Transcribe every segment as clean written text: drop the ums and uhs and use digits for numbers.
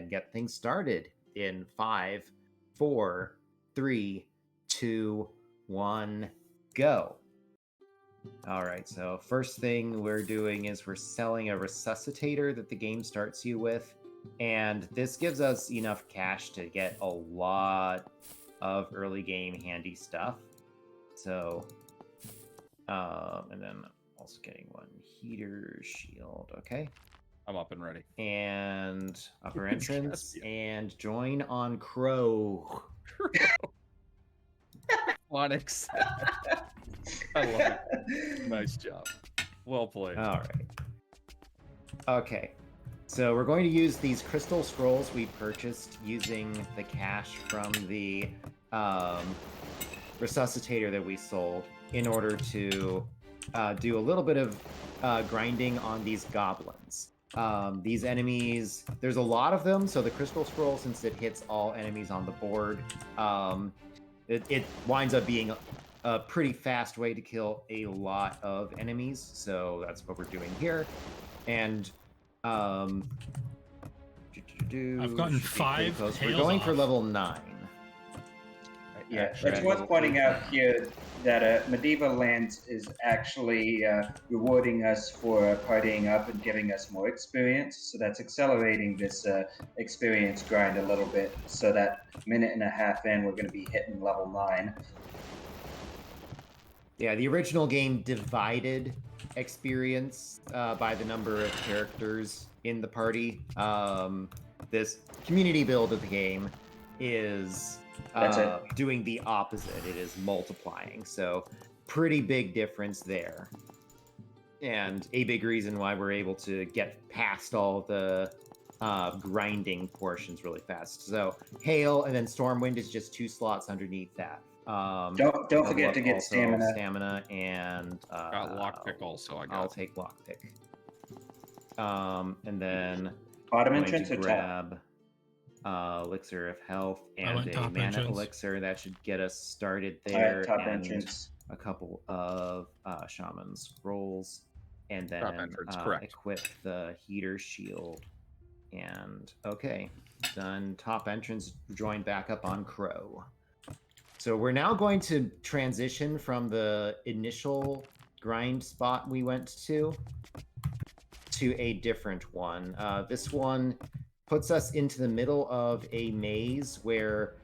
and get things started in 5, 4, 3, 2, 1, go. All right, so first thing we're doing is we're selling a resuscitator that the game starts you with, and this gives us enough cash to get a lot of early game handy stuff. So, and then also getting one heater shield, okay? I'm up and ready. And upper entrance, and join on Crow. Onyx. I love it. Nice job. Well played. All right. Okay. So we're going to use these crystal scrolls we purchased using the cash from the resuscitator that we sold in order to do a little bit of grinding on these goblins. These enemies, there's a lot of them, so the crystal scroll, since it hits all enemies on the board, it winds up being a pretty fast way to kill a lot of enemies, so that's what we're doing here. And I've gotten 5 tails. We're going for level 9. Yeah, it's worth pointing out here that Medieval Lands is actually rewarding us for partying up and giving us more experience. So that's accelerating this experience grind a little bit. So that minute and a half in, we're going to be hitting level 9. Yeah, the original game divided experience by the number of characters in the party. This community build of the game is doing the opposite. It is multiplying. So pretty big difference there. And a big reason why we're able to get past all the grinding portions really fast. So Hail and then Stormwind is just 2 slots underneath that. Don't forget to get stamina. Stamina and got lockpick also. I'll take lockpick. And then bottom I'm entrance going to or grab elixir of health and a mana entrance. elixir. That should get us started there. Top and entrance. a couple of shaman scrolls, and then equip the heater shield. And okay, done. Top entrance, join back up on Crow. So we're now going to transition from the initial grind spot we went to a different one. This one puts us into the middle of a maze where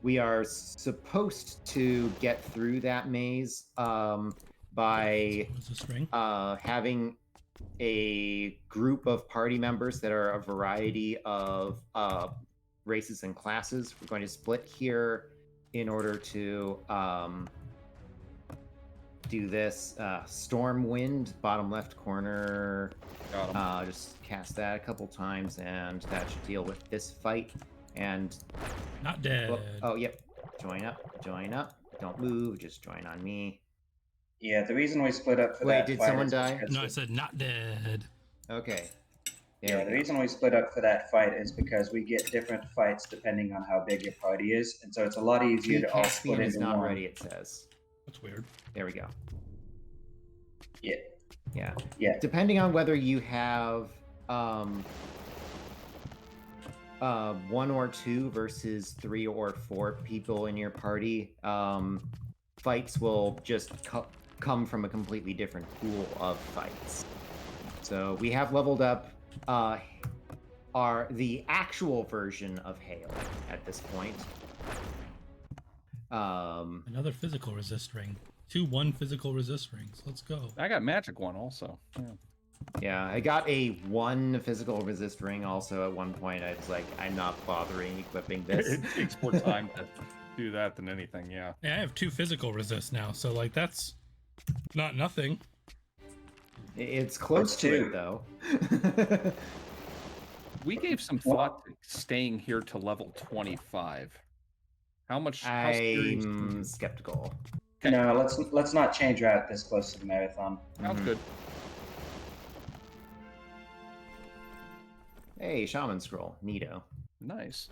we are supposed to get through that maze by having a group of party members that are a variety of races and classes. We're going to split here in order to do this. Stormwind, bottom left corner. Just cast that a couple times, and that should deal with this fight. And not dead. Oh, yep. Join up. Don't move. Just join on me. Yeah, the reason we split up for that. Wait, did someone die? No, I said not dead. Okay. Yeah, the reason we split up for that fight is because we get different fights depending on how big your party is, and so it's a lot easier to all split into not one. ready, it says. That's weird. There we go. Yeah. Depending on whether you have 1 or 2 versus 3 or 4 people in your party, fights will just come from a completely different pool of fights. So we have leveled up the actual version of Hail at this point. Another physical resist ring. 2 1 physical resist rings. Let's go. I got magic one also. Yeah, I got a 1 physical resist ring also at one point. I was like, I'm not bothering equipping this. It takes more time to do that than anything, yeah. Yeah, I have 2 physical resist now, so like that's not nothing. It's close to it, though. We gave some thought to staying here to level 25. I'm skeptical. Okay. No, let's not change route this close to the marathon. Sounds good. Hey, shaman scroll, neato. Nice.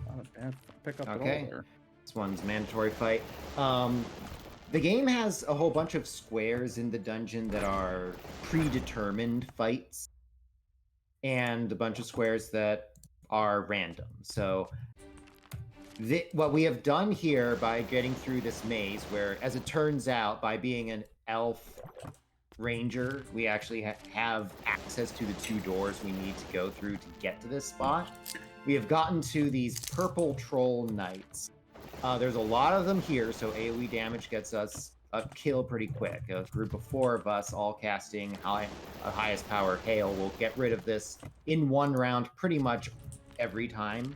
Not a bad pick up Okay. at all there. This one's mandatory fight. The game has a whole bunch of squares in the dungeon that are predetermined fights. and a bunch of squares that are random. So what we have done here by getting through this maze, where, as it turns out, by being an elf ranger, we actually have access to the 2 doors we need to go through to get to this spot. We have gotten to these purple troll knights. There's a lot of them here, so AoE damage gets us a kill pretty quick. A group of 4 of us all casting highest power hail will get rid of this in 1 round pretty much every time.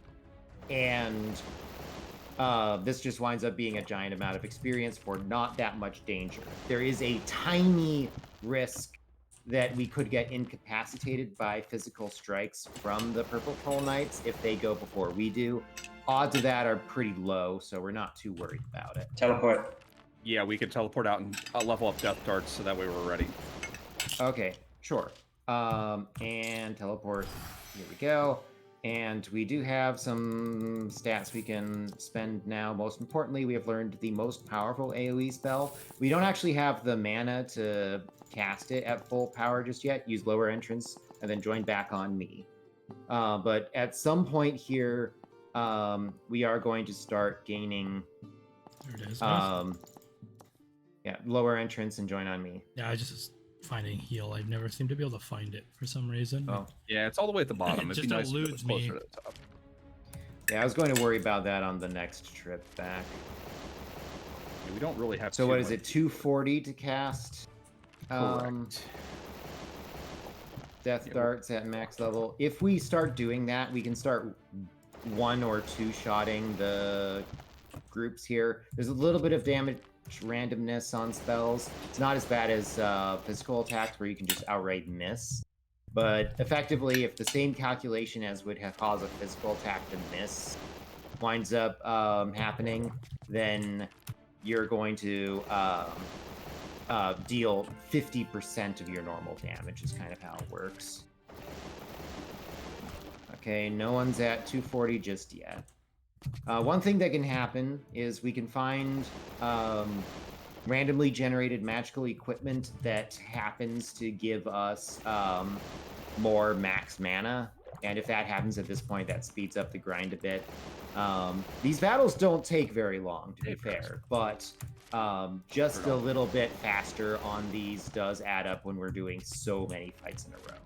And this just winds up being a giant amount of experience for not that much danger. There is a tiny risk that we could get incapacitated by physical strikes from the Purple Troll Knights if they go before we do. Odds of that are pretty low, so we're not too worried about it. Teleport. Yeah, we could teleport out and level up death darts so that way we're ready. Okay, sure. And teleport. Here we go. And we do have some stats we can spend now. Most importantly, we have learned the most powerful AoE spell. We don't actually have the mana to cast it at full power just yet. Use lower entrance and then join back on me. But at some point here, we are going to start gaining... There it is. Yeah, lower entrance and join on me. Yeah, I just finding heal. I've never seemed to be able to find it for some reason. Oh. Yeah, it's all the way at the bottom. It It'd just be nice if it was eludes me. closer to the top. Yeah, I was going to worry about that on the next trip back. Yeah, we don't really have. So what is it? 240 to cast. Correct. Death darts at max level. If we start doing that, we can start 1 or 2 shotting the groups here. There's a little bit of damage randomness on spells. It's not as bad as physical attacks where you can just outright miss. But effectively, if the same calculation as would have caused a physical attack to miss winds up happening, then you're going to deal 50% of your normal damage is kind of how it works. Okay, no one's at 240 just yet. One thing that can happen is we can find randomly generated magical equipment that happens to give us more max mana. And if that happens at this point, that speeds up the grind a bit. These battles don't take very long, to be fair, but just a little bit faster on these does add up when we're doing so many fights in a row.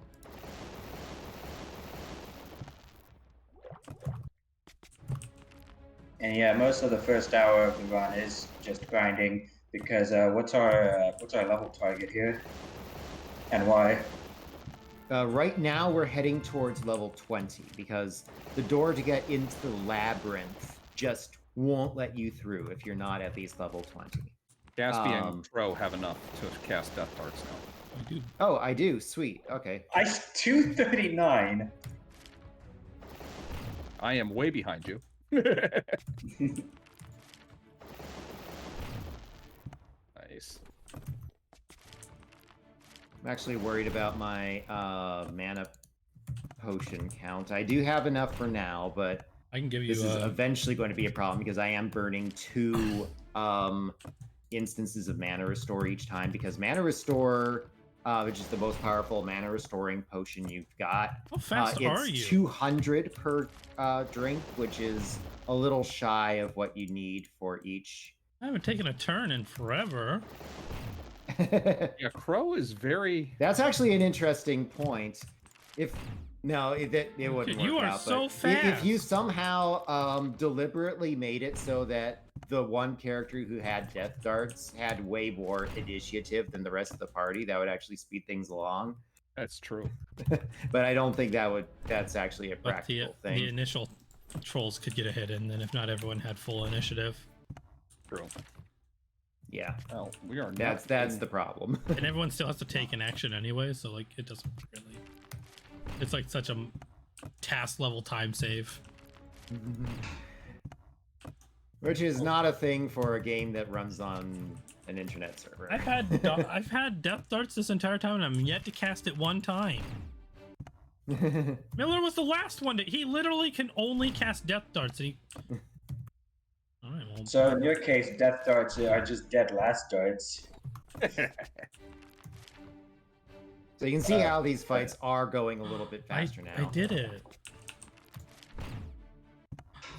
And yeah, most of the first hour of the run is just grinding because what's our level target here, and why? Right now we're heading towards level 20 because the door to get into the labyrinth just won't let you through if you're not at least level 20. Gaspy and Crow have enough to cast death darts now. I do. Oh, I do. Sweet. Okay. 239. I am way behind you. Nice. I'm actually worried about my mana potion count. I do have enough for now, but I can give you. This is eventually going to be a problem because I am burning 2 instances of mana restore each time because mana restore, which is the most powerful mana restoring potion you've got. How fast are you? It's 200 per drink, which is a little shy of what you need for each. I haven't taken a turn in forever. Yeah, Crow is very... That's actually an interesting point. It wouldn't work You are out, so but fast. If you somehow deliberately made it so that the one character who had death darts had way more initiative than the rest of the party, that would actually speed things along. That's true. But I don't think that's actually a But practical the thing. initial trolls could get a hit in, then if not everyone had full initiative. True. Yeah, Well, we are. that's the problem. And everyone still has to take an action anyway, so like it doesn't really. It's like such a task level time save. Which is not a thing for a game that runs on an internet server. I've had death darts this entire time, and I'm yet to cast it one time. Miller was the last one. He literally can only cast death darts. And he... All right, well... So in your case, death darts are just dead last darts. So you can see how these fights are going a little bit faster now. I did it.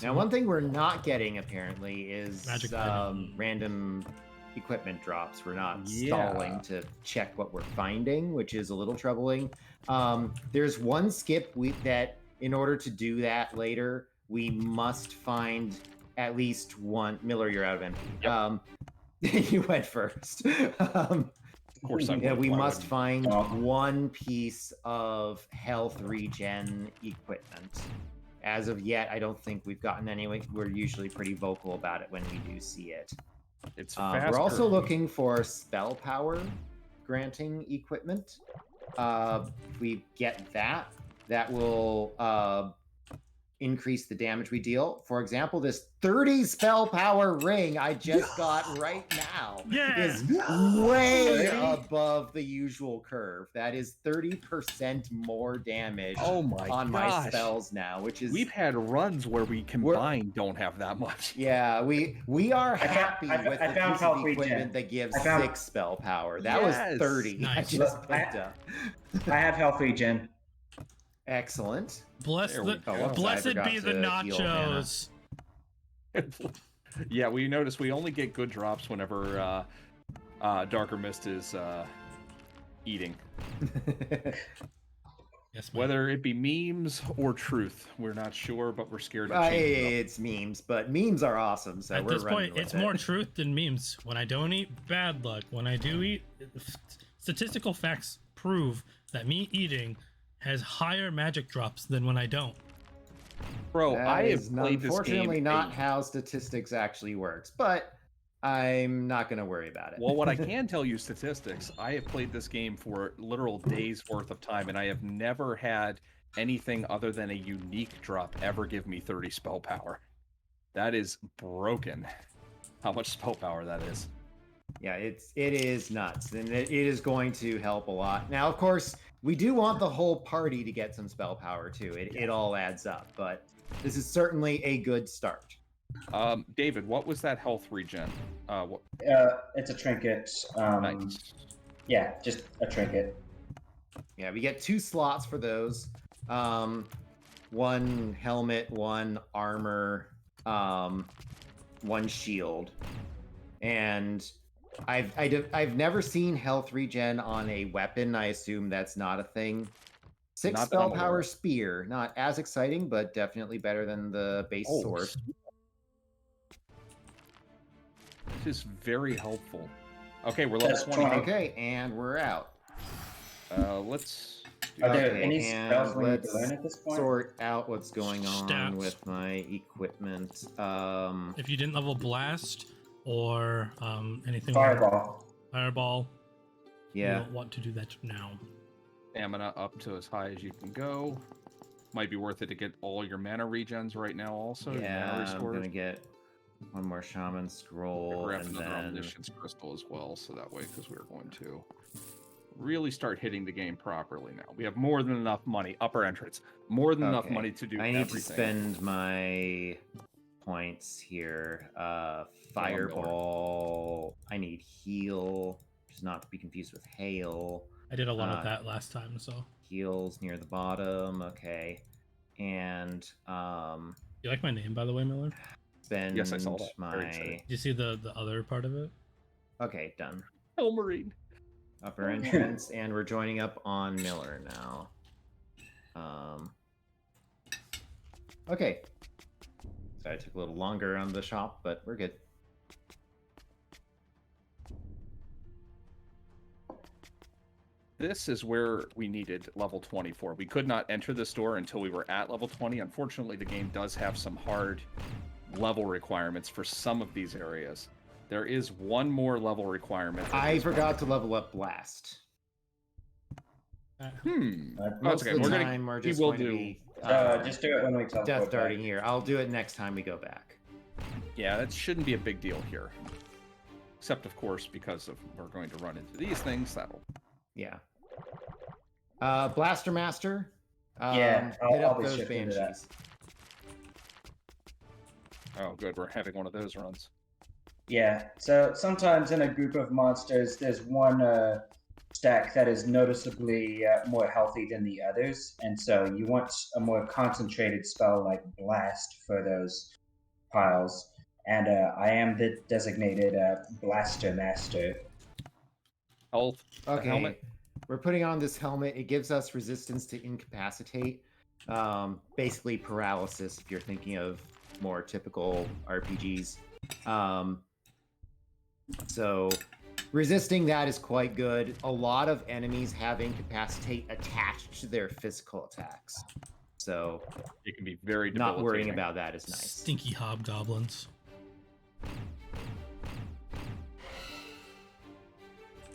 Now, one thing we're not getting apparently is Magic random equipment drops. We're not stalling to check what we're finding, which is a little troubling. There's one skip that in order to do that later, we must find at least one. Miller, you're out of MP. Yep. You went first. Of course, we must find one piece of health regen equipment. As of yet, I don't think we've gotten any. We're usually pretty vocal about it when we do see it. It's we're also looking for spell power granting equipment. If we get that, that will increase the damage we deal. For example, this 30 spell power ring I just got right now is way above the usual curve. That is 30% more damage on my spells now, which is... We've had runs where we combined don't have that much. Yeah, we are happy with the piece of equipment that gives 6 spell power. That was 30. Nice. I just picked up. I have health regen. Excellent. Blessed be the nachos. Yeah, we noticed we only get good drops whenever Darker Mist is eating. Yes, whether it be memes or truth, we're not sure, but we're scared to change it's memes, but memes are awesome. So at this point, it's more truth than memes. When I don't eat, bad luck. When I do eat, statistical facts prove that me eating has higher magic drops than when I don't. Bro, I have played this game. Unfortunately, not how statistics actually works, but I'm not going to worry about it. Well, what I can tell you statistics, I have played this game for literal days worth of time, and I have never had anything other than a unique drop ever give me 30 spell power. That is broken. How much spell power that is. Yeah, it is nuts, and it is going to help a lot. Now, of course, we do want the whole party to get some spell power too. It all adds up, but this is certainly a good start. David, what was that health regen? It's a trinket. Nice. Yeah, just a trinket. Yeah, we get 2 slots for those. 1 helmet, 1 armor, 1 shield, and I've never seen health regen on a weapon. I assume that's not a thing. 6 spell power spear, not as exciting, but definitely better than the base sword. This is very helpful. Okay, we're level 20. Okay, and we're out. Let's. Are there any spells we need to learn at this point? Sort out what's going on with my equipment. If you didn't level blast or anything fireball, you don't want to do that now. Stamina up to as high as you can go. Might be worth it to get all your mana regens right now also. Yeah, I'm gonna get 1 more shaman scroll and and another then omniscience crystal as well, so that way, because we're going to really start hitting the game properly now. We have more than enough money. Upper entrance, more than enough money to do everything. I need to spend my points here. Fireball. I need heal, which is not to be confused with hail. I did a lot of that last time, so heals near the bottom. Okay, and you like my name, by the way, Miller? Yes, I saw that. Did you see the other part of it? Okay, done. Elmarine. Upper entrance, and we're joining up on Miller now. Okay. So I took a little longer on the shop, but we're good. This is where we needed level 24. We could not enter the store until we were at level 20. Unfortunately, the game does have some hard level requirements for some of these areas. There is 1 more level requirement. I forgot to level up blast. That's okay. We're just going to be just do it when we teleport death darting here. I'll do it next time we go back. Yeah, that shouldn't be a big deal here. Except, of course, because we're going to run into these things. Yeah. Blaster Master. Hit up those banshees. Oh, good. We're having one of those runs. Yeah. So sometimes in a group of monsters, there's one stack that is noticeably more healthy than the others, and so you want a more concentrated spell like Blast for those piles. And I am the designated Blaster Master. Health. Okay, helmet. we're putting on this helmet. It gives us resistance to incapacitate. Basically paralysis if you're thinking of more typical RPGs. So resisting that is quite good. A lot of enemies have incapacitate attached to their physical attacks. So it can be very not worrying about that is nice. Stinky hobgoblins.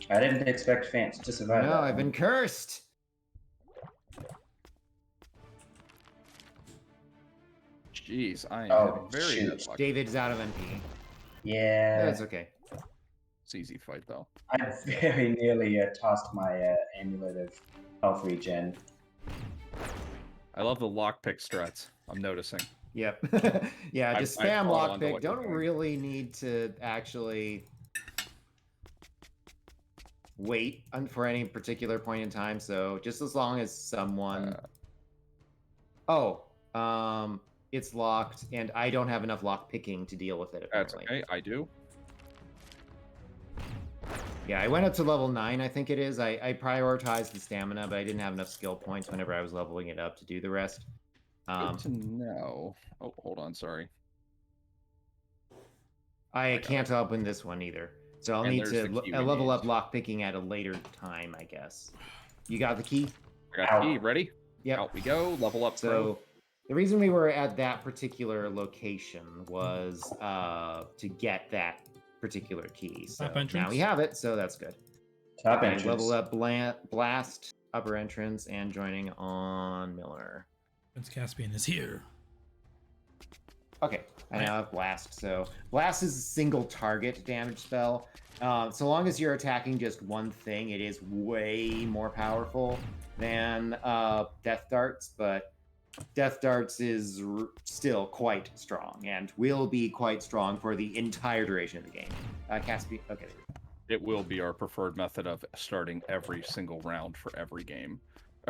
I didn't expect Fance to survive. No, I've been cursed. Jeez, I am very shoot. David's out of MP. Yeah. That's okay. It's easy fight though. I very nearly tossed my amulet of health regen. I love the lockpick strats. I'm noticing. Yep. Yeah, just spam lockpick. Don't doing. really need to actually wait for any particular point in time. So just as long as someone. It's locked, and I don't have enough lock picking to deal with it. Apparently. That's okay. I do. Yeah, I went up to level 9, I think it is. I prioritized the stamina, but I didn't have enough skill points whenever I was leveling it up to do the rest. Good to know. Oh, hold on, sorry. I can't open this one either. So I'll need to level up lockpicking at a later time, I guess. You got the key? I got the key. Ready? Yep. Out we go. Level up. So the reason we were at that particular location was to get that particular key. So now we have it, so that's good. Top entrance. Level up Blast, upper entrance, and joining on Miller. Prince Caspian is here. Okay, I now have Blast. So Blast is a single target damage spell. So long as you're attacking just one thing, it is way more powerful than Death Darts, but Death Darts is still quite strong and will be quite strong for the entire duration of the game. Caspian, okay. It will be our preferred method of starting every single round for every game,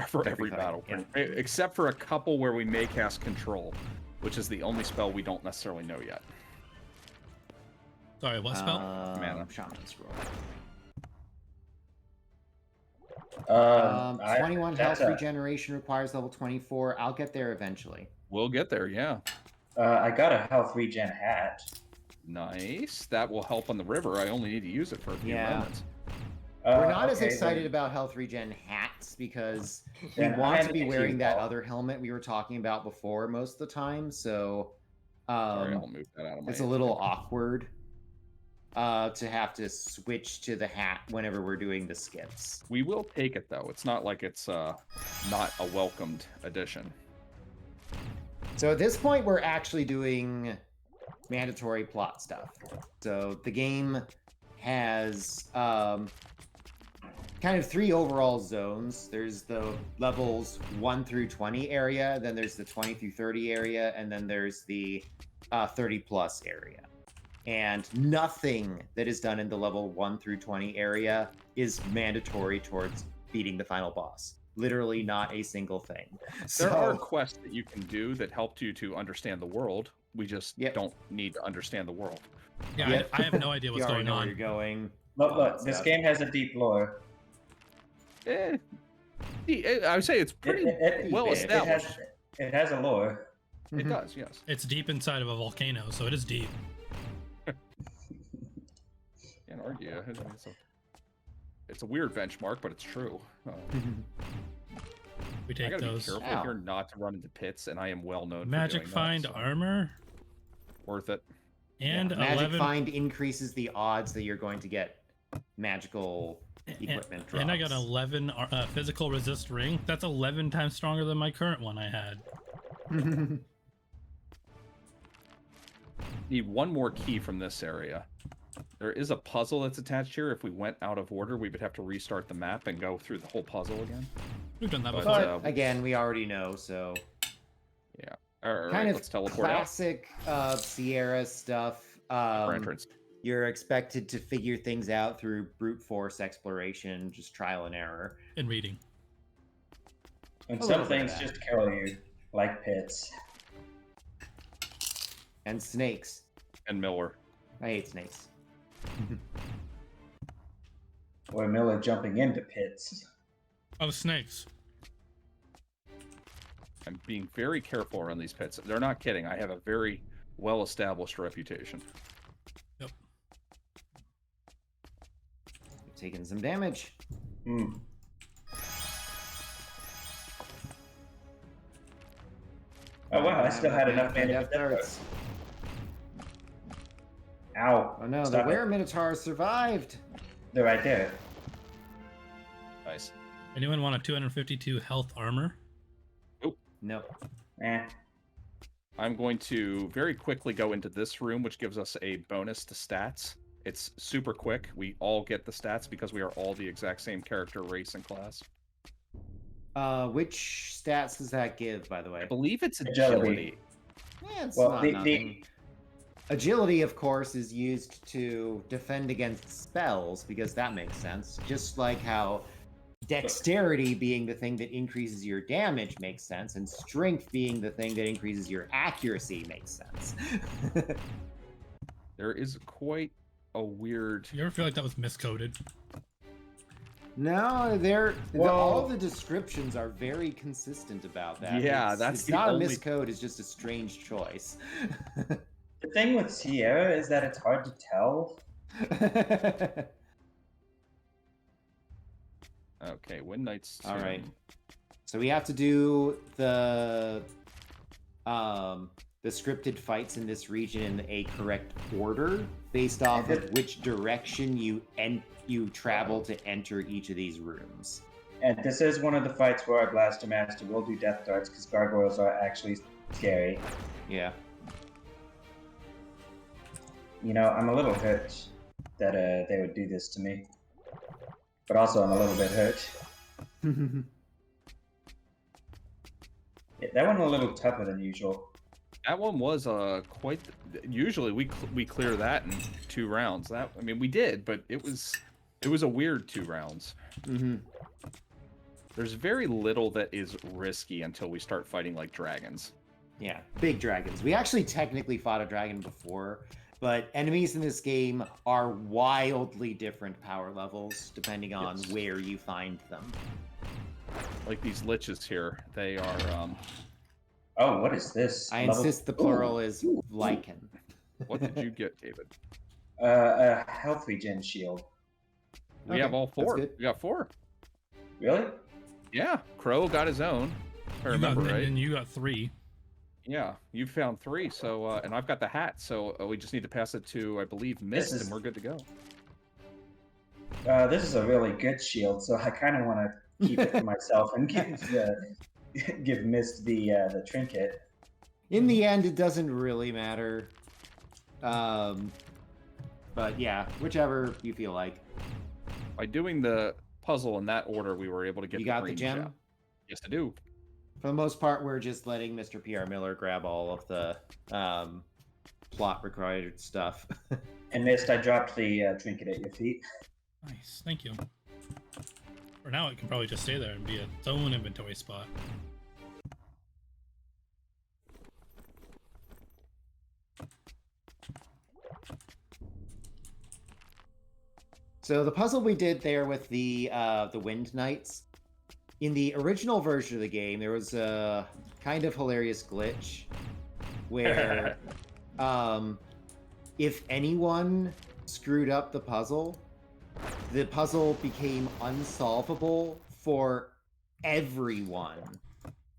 for every battle, except for a couple where we may cast Control, which is the only spell we don't necessarily know yet. Sorry, what spell? Mana. Shaman Scroll. 21 health regeneration requires level 24. I'll get there eventually. We'll get there, yeah. I got a health regen hat. Nice. That will help on the river. I only need to use it for a few moments. We're not as excited about health regen hats because we want to be wearing that other helmet we were talking about before most of the time. So Sorry, I'll move that out of my it's a little awkward to have to switch to the hat whenever we're doing the skips. We will take it though. It's not like it's not a welcomed addition. So at this point, we're actually doing mandatory plot stuff. So the game has kind of 3 overall zones. There's the levels 1 through 20 area, then there's the 20 through 30 area, and then there's the 30 plus area. And nothing that is done in the level 1 through 20 area is mandatory towards beating the final boss. Literally not a single thing. There are quests that you can do that help you to understand the world. We just don't need to understand the world. Yeah, I have no idea what's going on. Where you're going. Look, this game has a deep lore. I would say it's pretty well established. It has a lore. It does, yes. It's deep inside of a volcano, so it is deep. Can't argue. It's a weird benchmark, but it's true. We take those. Be careful here not to run into pits, and I am well known Magic for doing Find that, so. Armor. Worth it. And Magic Find increases the odds that you're going to get magical equipment drops. And I got 11 physical resist ring. That's 11 times stronger than my current one I had. Need one more key from this area. There is a puzzle that's attached here. If we went out of order, we would have to restart the map and go through the whole puzzle again. We've done that But, before. Again, we already know, so... Yeah. All right, kind of let's teleport classic Sierra stuff. For entrance. You're expected to figure things out through brute force exploration, just trial and error. And reading. And some things just kill you, like pits. And snakes. And Miller. I hate snakes. Or Miller jumping into pits. Oh, snakes. I'm being very careful around these pits. They're not kidding. I have a very well-established reputation. Yep. You're taking some damage. Hmm. Oh wow, I still had enough mana for death darts. Ow. Oh no, Stop the Were-Minotaur survived! They're right there. Nice. Anyone want a 252 health armor? No. I'm going to very quickly go into this room, which gives us a bonus to stats. It's super quick. We all get the stats because we are all the exact same character, race, and class. Which stats does that give, by the way? I believe it's agility. Yeah, it's Well, not nothing. Agility, of course, is used to defend against spells, because that makes sense. Just like how dexterity being the thing that increases your damage makes sense, and strength being the thing that increases your accuracy makes sense. There is quite a weird... You ever feel like that was miscoded? No, all the descriptions are very consistent about that. Yeah, it's not a miscode, it's just a strange choice. The thing with Sierra is that it's hard to tell. Okay, Wind Knight's all right. So we have to do the scripted fights in this region in a correct order based off of which direction you travel to enter each of these rooms. And this is one of the fights where our Blaster Master will do death darts because gargoyles are actually scary. Yeah. You know, I'm a little hurt that they would do this to me. But also I'm a little bit hurt. Yeah, that one was a little tougher than usual. That one was quite... Usually we clear that in 2 rounds. I mean, we did, but it was a weird 2 rounds. Mm-hmm. There's very little that is risky until we start fighting like dragons. Yeah, big dragons. We actually technically fought a dragon before, but enemies in this game are wildly different power levels depending on where you find them. Like these liches here, they are... Oh, what is this? I insist the plural is lichen. What did you get, David? A health regen shield. We have all 4. We got 4. Really? Yeah, Crow got his own. If I remember right. And you got 3. Yeah, you found 3. So, and I've got the hat. So we just need to pass it to, I believe, Mist, and we're good to go. This is a really good shield, so I kind of want to keep it for myself and give Mist the trinket. In the end, it doesn't really matter. But yeah, whichever you feel like. By doing the puzzle in that order, we were able to get the green gem. Yes, I do. For the most part, we're just letting Mr. P.R. Miller grab all of the plot required stuff. And Mist, I dropped the trinket at your feet. Nice, thank you. For now, it can probably just stay there and be its own inventory spot. So the puzzle we did there with the Wind Knights, in the original version of the game, there was a kind of hilarious glitch where if anyone screwed up the puzzle became unsolvable for everyone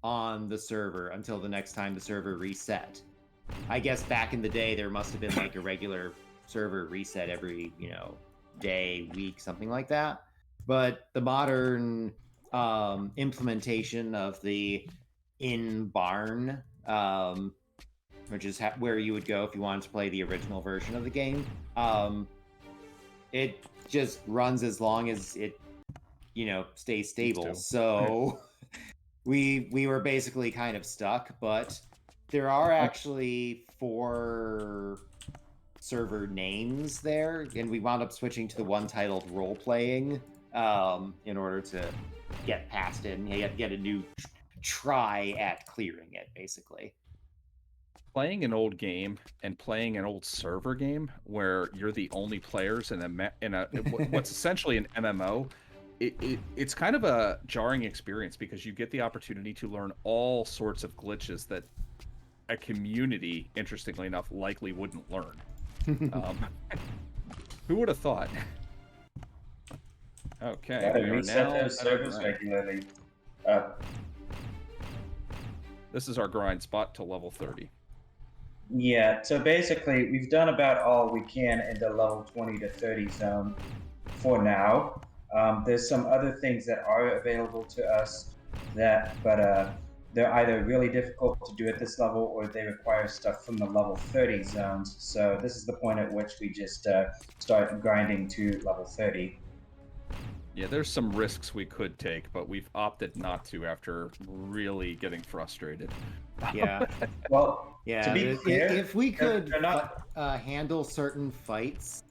on the server until the next time the server reset. I guess back in the day, there must have been like a regular server reset every, day, week, something like that. But the modern implementation of the in-barn, which is where you would go if you wanted to play the original version of the game, it just runs as long as it, stays stable. So we were basically kind of stuck, but there are actually 4 server names there, and we wound up switching to the one titled role playing in order to get past it, and you have to get a new try at clearing it, basically. Playing an old game and playing an old server game where you're the only players in what's essentially an MMO, it's kind of a jarring experience because you get the opportunity to learn all sorts of glitches that a community, interestingly enough, likely wouldn't learn. Who would have thought? Okay, Gotta we are reset now those at our servers grind. regularly. This is our grind spot to level 30. Yeah, so basically we've done about all we can in the level 20 to 30 zone for now. There's some other things that are available to us but they're either really difficult to do at this level or they require stuff from the level 30 zones. So this is the point at which we just start grinding to level 30. Yeah, there's some risks we could take, but we've opted not to after really getting frustrated. Yeah. Well, yeah. to be clear, if we could they're not... handle certain fights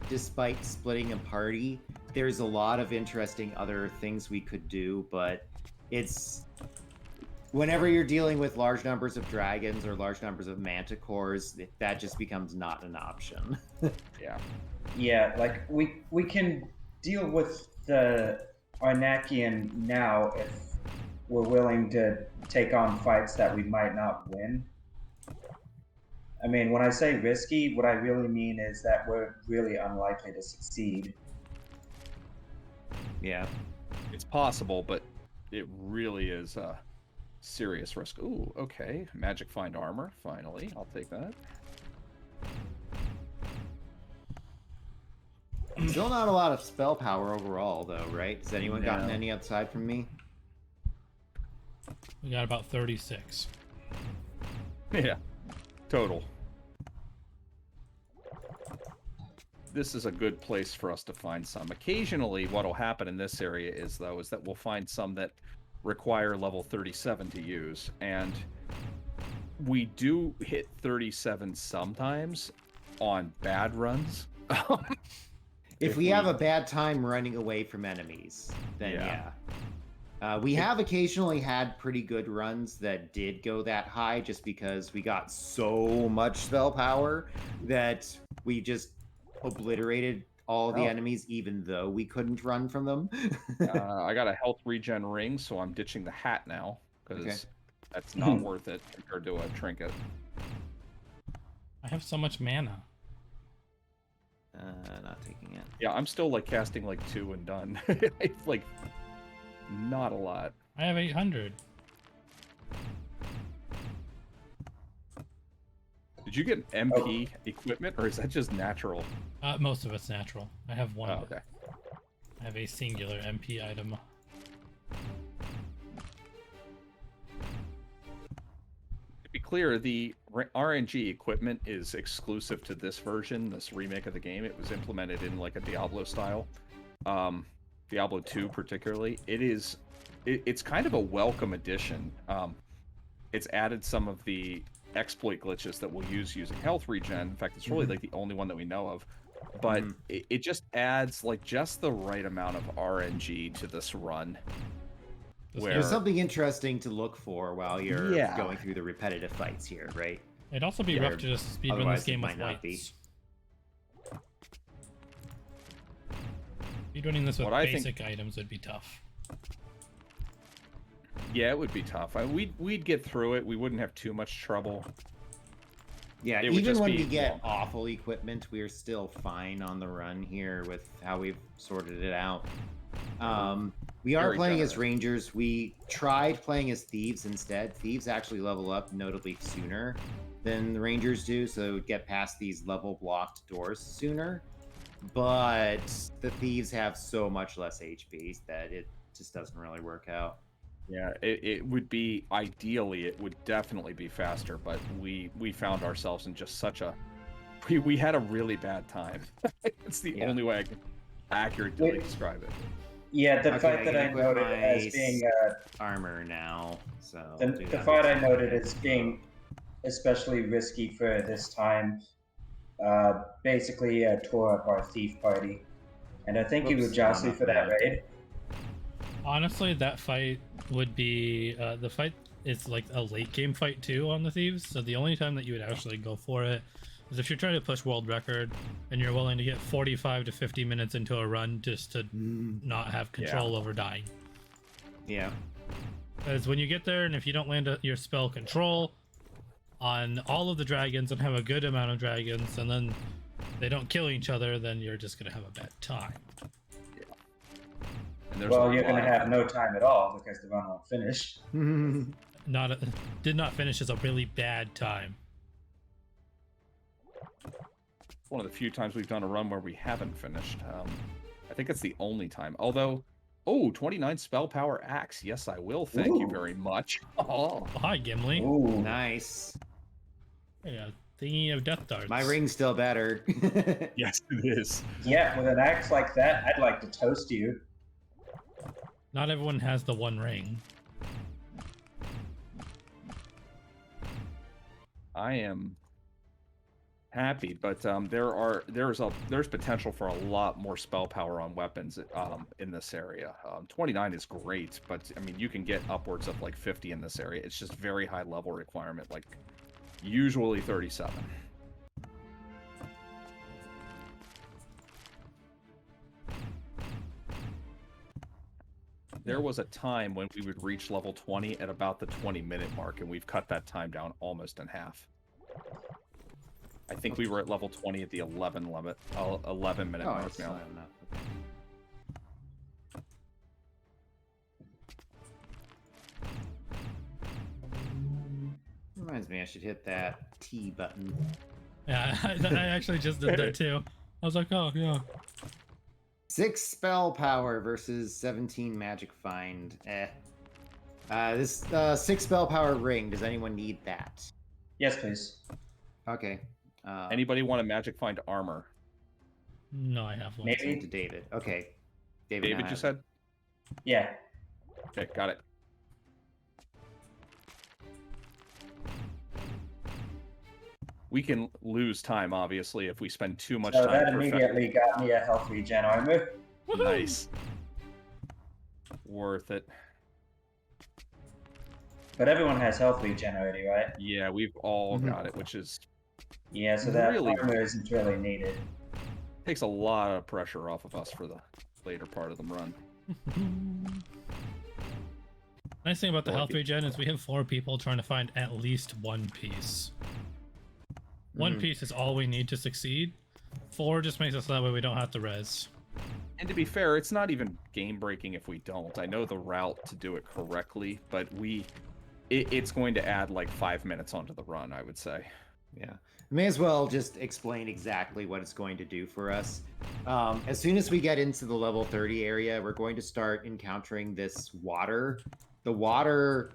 despite splitting a party, there's a lot of interesting other things we could do, but it's whenever you're dealing with large numbers of dragons or large numbers of manticores, that just becomes not an option. Yeah, like we can deal with the Arnakian now if we're willing to take on fights that we might not win. I mean, when I say risky, what I really mean is that we're really unlikely to succeed. Yeah. It's possible, but it really is a serious risk. Ooh, okay. Magic Find Armor, finally. I'll take that. Still not a lot of spell power overall, though, right? Has anyone gotten any outside from me? We got about 36. Yeah, total. This is a good place for us to find some. Occasionally, what will happen in this area is that we'll find some that require level 37 to use, and we do hit 37 sometimes on bad runs. If we have a bad time running away from enemies, then yeah. We have occasionally had pretty good runs that did go that high just because we got so much spell power that we just obliterated all the enemies even though we couldn't run from them. I got a health regen ring, so I'm ditching the hat now because that's not worth it compared to a trinket. I have so much mana. Not taking it. Yeah, I'm still like casting like 2 and done. It's like not a lot. I have 800. Did you get MP equipment, or is that just natural? Most of it's natural. I have one. Oh, okay. I have a singular MP item. To be clear, the RNG equipment is exclusive to this version, this remake of the game. It was implemented in like a Diablo style. Diablo 2 particularly. It's kind of a welcome addition. It's added some of the exploit glitches that we'll use using health regen. In fact, it's really like the only one that we know of. But it just adds like just the right amount of RNG to this run. There's something interesting to look for while you're going through the repetitive fights here, right? It'd also be rough to just speedrun this game with lights. Speedrunning this with basic items would be tough. Yeah, it would be tough. We'd get through it. We wouldn't have too much trouble. Yeah, even when we get awful equipment, we're still fine on the run here with how we've sorted it out. We are playing as rangers. We tried playing as thieves instead. Thieves actually level up notably sooner than the rangers do, so get past these level blocked doors sooner. But the thieves have so much less HP that it just doesn't really work out. Yeah, it would be, ideally, it would definitely be faster, but we found ourselves in just such a... We had a really bad time. It's the only way I can accurately describe it. Yeah, the fight that I noted as being... armor now, so... The fight I noted as being especially risky for this time basically tore up our thief party. And I think he was jostly for that raid. Honestly, that fight would be the fight is like a late game fight too on the thieves. So the only time that you would actually go for it is if you're trying to push world record and you're willing to get 45 to 50 minutes into a run just to not have control over dying. Yeah. Because when you get there and if you don't land your spell control on all of the dragons and have a good amount of dragons and then they don't kill each other, then you're just going to have a bad time. Well, you're going to have no time at all because the run won't finish. Did not finish is a really bad time. It's one of the few times we've done a run where we haven't finished. I think it's the only time. Although, 29 spell power axe. Yes, I will. Thank you very much. Oh, hi, Gimli. Ooh, nice. Yeah, thingy of death darts. My ring's still better. Yes, it is. Yeah, with an axe like that, I'd like to toast you. Not everyone has the one ring. I am happy, but there's potential for a lot more spell power on weapons in this area. 29 is great, but I mean you can get upwards of like 50 in this area. It's just very high level requirement, like usually 37. There was a time when we would reach level 20 at about the 20-minute mark, and we've cut that time down almost in half. I think we were at level 20 at the 11-minute mark now. Reminds me I should hit that T button. Yeah, I actually just did that too. I was like, oh, yeah. 6 spell power versus 17 magic find. This 6 spell power ring, does anyone need that? Yes, please. Okay. Anybody want a magic find armor? No, I have one. Maybe to David. Okay. David just said? Yeah. Okay, got it. We can lose time, obviously, if we spend too much time. That immediately got me a health regen armor. Nice. Worth it. But everyone has health regen already, right? Yeah, we've all got it, which is... Yeah, so that really armor isn't really needed. Takes a lot of pressure off of us for the later part of the run. Nice thing about the health regen is we have 4 people trying to find at least one piece. One piece is all we need to succeed. 4 just makes us that way we don't have to res. And to be fair, it's not even game breaking if we don't. I know the route to do it correctly, but it's going to add like 5 minutes onto the run, I would say. Yeah. May as well just explain exactly what it's going to do for us. As soon as we get into the level 30 area, we're going to start encountering this water. The water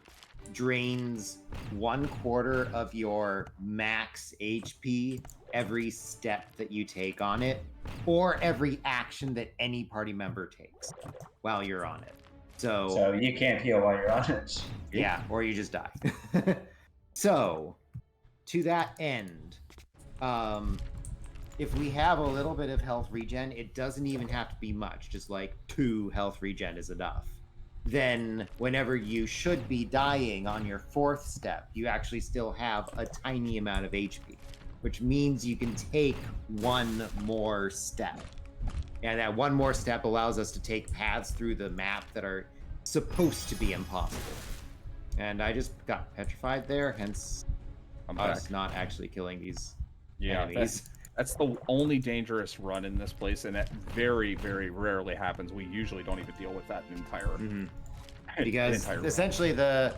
drains 1/4 of your max HP every step that you take on it, or every action that any party member takes while you're on it. So you can't heal while you're on it. Yeah, or you just die. So, to that end, if we have a little bit of health regen, it doesn't even have to be much, just like 2 health regen is enough. Then whenever you should be dying on your 4th step, you actually still have a tiny amount of HP, which means you can take 1 more step. And that 1 more step allows us to take paths through the map that are supposed to be impossible. And I just got petrified there, hence us not actually killing these enemies. That's the only dangerous run in this place, and that very, very rarely happens. We usually don't even deal with that entire. Because essentially the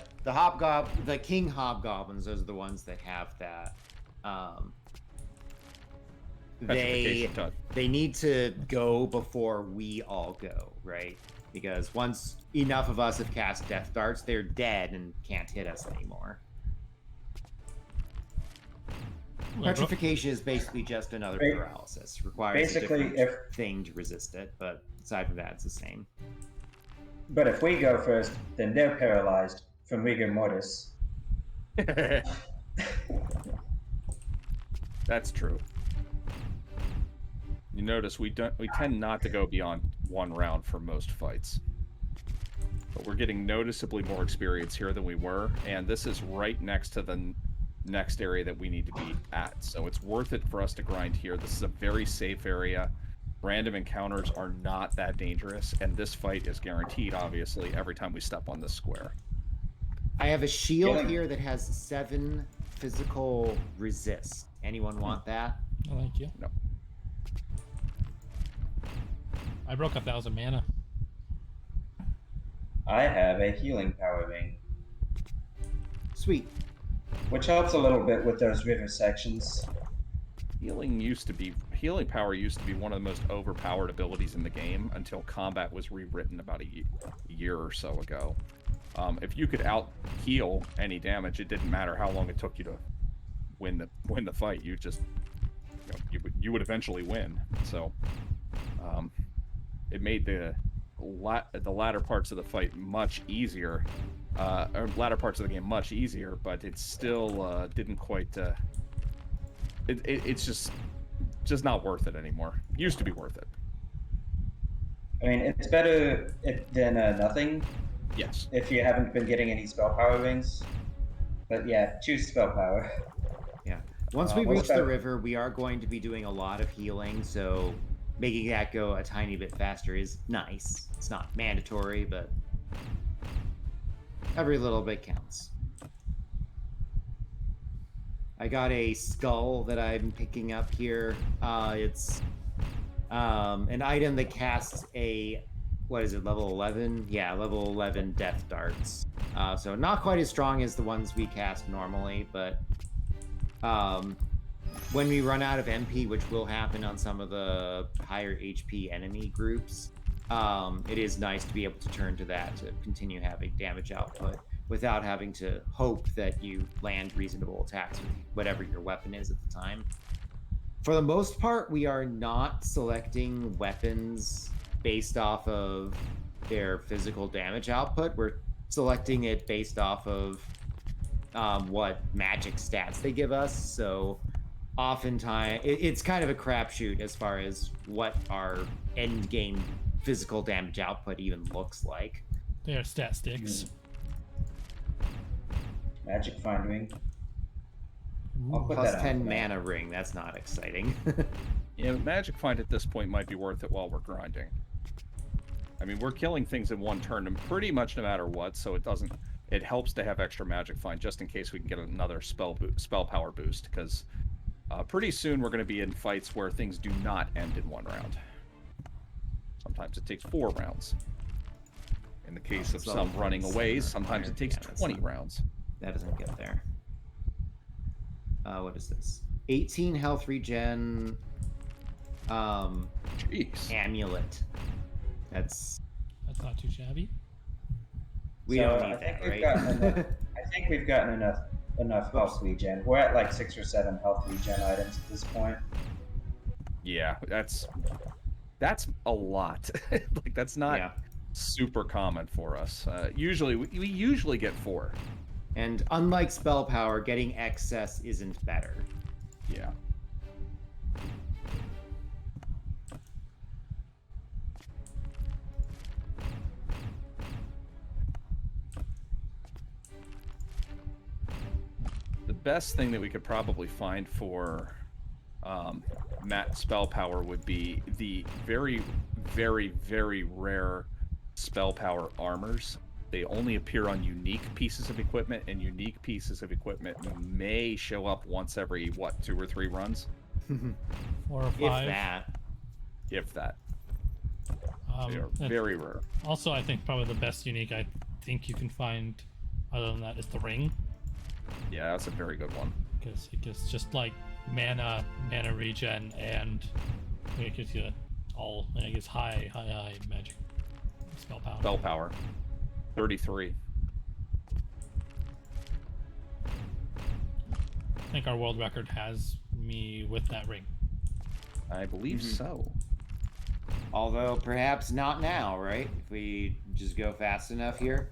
king hobgoblins, those are the ones that have that. They need to go before we all go, right? Because once enough of us have cast death darts, they're dead and can't hit us anymore. Petrification is basically just another paralysis. Requires a different thing to resist it, but aside from that, it's the same. But if we go first, then they're paralyzed from rigor mortis. That's true. You notice we tend not to go beyond 1 round for most fights. But we're getting noticeably more experience here than we were, and this is right next to the next area that we need to be at. So it's worth it for us to grind here. This is a very safe area. Random encounters are not that dangerous, and this fight is guaranteed, obviously, every time we step on this square. I have a shield here that has 7 physical resist. Anyone want that? Oh, thank you. No. I broke 1,000 mana. I have a healing power ring, Sweet. which helps a little bit with those river sections. Healing power used to be one of the most overpowered abilities in the game until combat was rewritten about a year or so ago. If you could out heal any damage, it didn't matter how long it took you to win the fight. You just you would eventually win. So it made the latter parts of the fight much easier, or latter parts of the game much easier, but it still didn't quite. It's just not worth it anymore. Used to be worth it. I mean, it's better than nothing. Yes. If you haven't been getting any spell power rings, but yeah, choose spell power. Yeah. Once we reach the river, we are going to be doing a lot of healing, so making that go a tiny bit faster is nice. It's not mandatory, but every little bit counts. I got a skull that I'm picking up here. It's an item that casts a, what is it, level 11? Yeah, level 11 death darts. So not quite as strong as the ones we cast normally, but when we run out of MP, which will happen on some of the higher HP enemy groups, it is nice to be able to turn to that to continue having damage output without having to hope that you land reasonable attacks with whatever your weapon is at the time. For the most part, we are not selecting weapons based off of their physical damage output. We're selecting it based off of what magic stats they give us. So oftentimes, it's kind of a crapshoot as far as what our end game physical damage output even looks like. They are stat sticks. Magic Find Ring. I'll put Plus that 10 mana ring. That's not exciting. Yeah, Magic Find at this point might be worth it while we're grinding. I mean, we're killing things in one turn, and pretty much no matter what, so it helps to have extra Magic Find just in case we can get another spell power boost, because pretty soon we're going to be in fights where things do not end in 1 round. Sometimes it takes 4 rounds. In the case of some running away, sometimes it takes 20 rounds. That doesn't get there. What is this? 18 health regen. Jeez. Amulet. That's not too shabby. We So don't need that, right? I think we've gotten enough health regen. We're at like 6 or 7 health regen items at this point. Yeah, that's a lot. Like, that's not super common for us. Usually, we usually get 4. And unlike spell power, getting excess isn't better. Yeah. The best thing that we could probably find for spell power would be the very, very, very rare spell power armors. They only appear on unique pieces of equipment, and unique pieces of equipment may show up once every, 2 or 3 runs? 4 or 5. If that. They are very rare. Also, I think probably the best unique I think you can find other than that is the ring. Yeah, that's a very good one. Because it gives just like mana regen, and it gives you high magic spell power. Spell power. 33. I think our world record has me with that ring. I believe so. Although perhaps not now, right? If we just go fast enough here.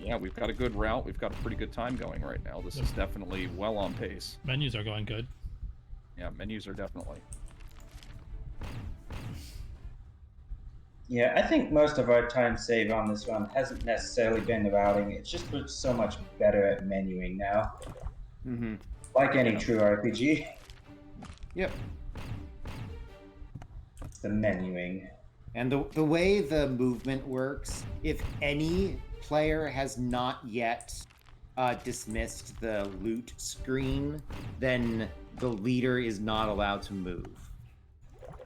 Yeah, we've got a good route. We've got a pretty good time going right now. This is definitely well on pace. Menus are going good. Yeah, menus are definitely. Yeah, I think most of our time saved on this one hasn't necessarily been the routing. It's just we're so much better at menuing now. Mm-hmm. Like any true RPG. Yep. It's the menuing. And the way the movement works, if any player has not yet dismissed the loot screen, then the leader is not allowed to move.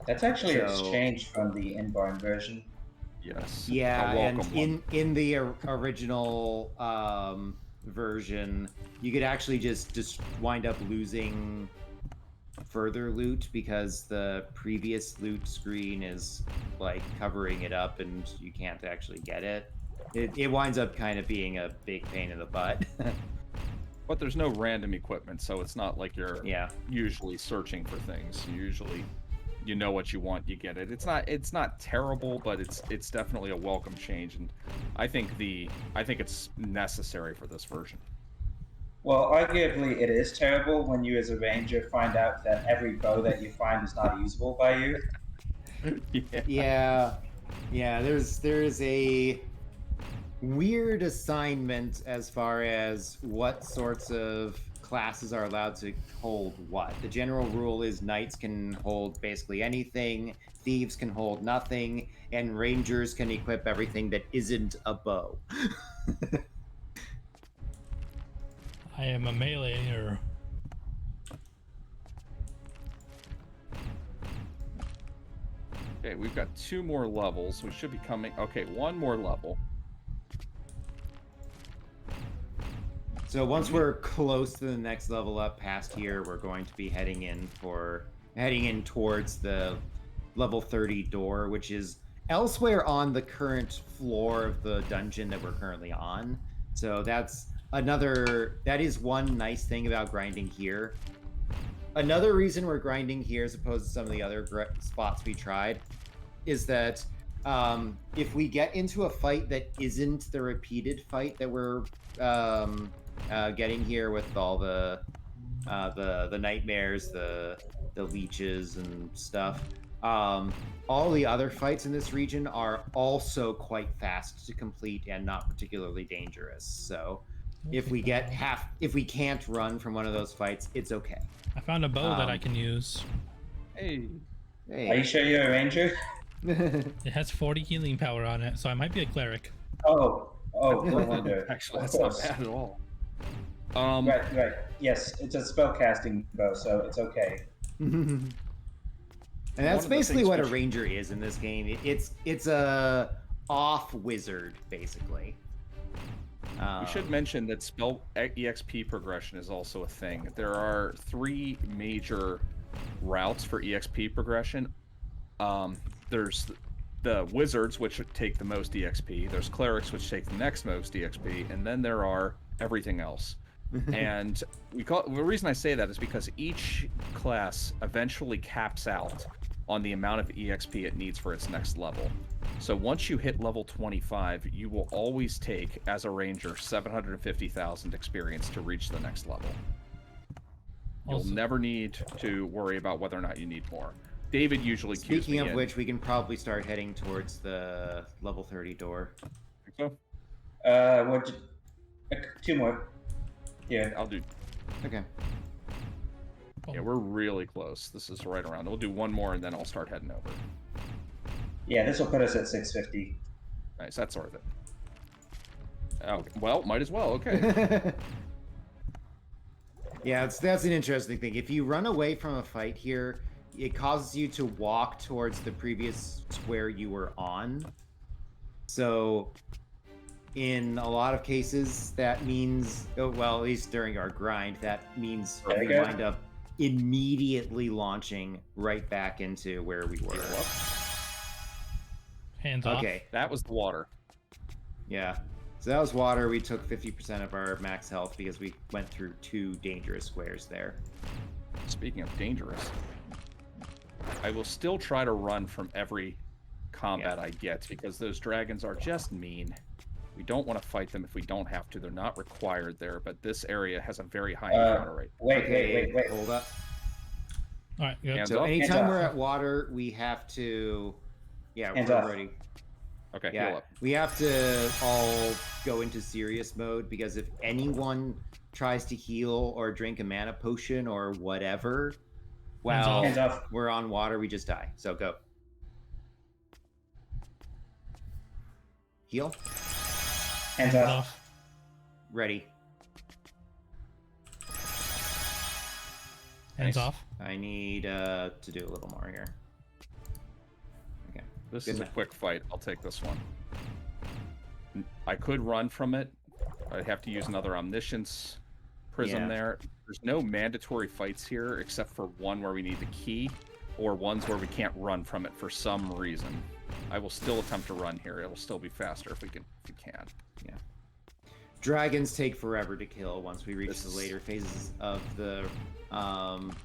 That's actually a change from the in-barn version. Yes. Yeah, and in the original version, you could actually just wind up losing further loot because the previous loot screen is like covering it up and you can't actually get it. It winds up kind of being a big pain in the butt. But there's no random equipment, so it's not like you're usually searching for things. Usually, you know what you want, you get it. It's not terrible, but it's definitely a welcome change, and I think it's necessary for this version. Well, arguably it is terrible when you as a ranger find out that every bow that you find is not usable by you. Yeah. There's a weird assignment as far as what sorts of classes are allowed to hold what. The general rule is knights can hold basically anything, thieves can hold nothing, and rangers can equip everything that isn't a bow. I am a meleeer. Okay, we've got 2 more levels. We should be coming... Okay, 1 more level. So once we're close to the next level up past here, we're going to be heading in towards the level 30 door, which is elsewhere on the current floor of the dungeon that we're currently on. So that is one nice thing about grinding here. Another reason we're grinding here as opposed to some of the other spots we tried is that if we get into a fight that isn't the repeated fight that we're getting here with all the nightmares, the leeches and stuff, all the other fights in this region are also quite fast to complete and not particularly dangerous. So if we can't run from one of those fights, it's okay. I found a bow that I can use. Hey. Are you sure you're a ranger? It has 40 healing power on it, so I might be a cleric. Oh, no wonder. Actually, that's not bad at all. Right. Yes, it's a spellcasting bow, so it's okay. And that's basically what a ranger is in this game. It's a off wizard, basically. We should mention that spell EXP progression is also a thing. There are 3 major routes for EXP progression. There's the wizards, which take the most EXP. There's clerics, which take the next most EXP, and then there are everything else. And the reason I say that is because each class eventually caps out on the amount of EXP it needs for its next level. So once you hit level 25, you will always take, as a ranger, 750,000 experience to reach the next level. You'll never need to worry about whether or not you need more. David usually cues me in. Speaking of which, we can probably start heading towards the level 30 door. Think so? 2 more. Yeah, I'll do. Okay. Yeah, we're really close. This is right around. We'll do 1 more, and then I'll start heading over. Yeah, this will put us at 650. Nice, that's worth it. Oh, well, might as well. Okay. Yeah, that's an interesting thing. If you run away from a fight here, it causes you to walk towards the previous square you were on. So in a lot of cases, that means, well, at least during our grind, that means we wind up immediately launching right back into where we were. Hands off. Okay, that was the water. Yeah. So that was water. We took 50% of our max health because we went through 2 dangerous squares there. Speaking of dangerous, I will still try to run from every combat I get because those dragons are just mean. We don't want to fight them if we don't have to. They're not required there, but this area has a very high encounter rate. Wait. Hold up. All right, good. So anytime we're at water, we have to Yeah, Hands we're off. ready. Okay, Yeah, heal up. we have to all go into serious mode because if anyone tries to heal or drink a mana potion or whatever, well, Hands off. we're on water, we just die. So go. Heal. Hands off. Ready. Hands Nice. off. I need to do a little more here. Okay. This Good is a enough. quick fight. I'll take this one. I could run from it. I'd have to use another Omniscience Prism Yeah. there. There's no mandatory fights here except for one where we need the key or ones where we can't run from it for some reason. I will still attempt to run here. It'll still be faster if we can. Yeah. Dragons take forever to kill once we reach This the is- later phases of the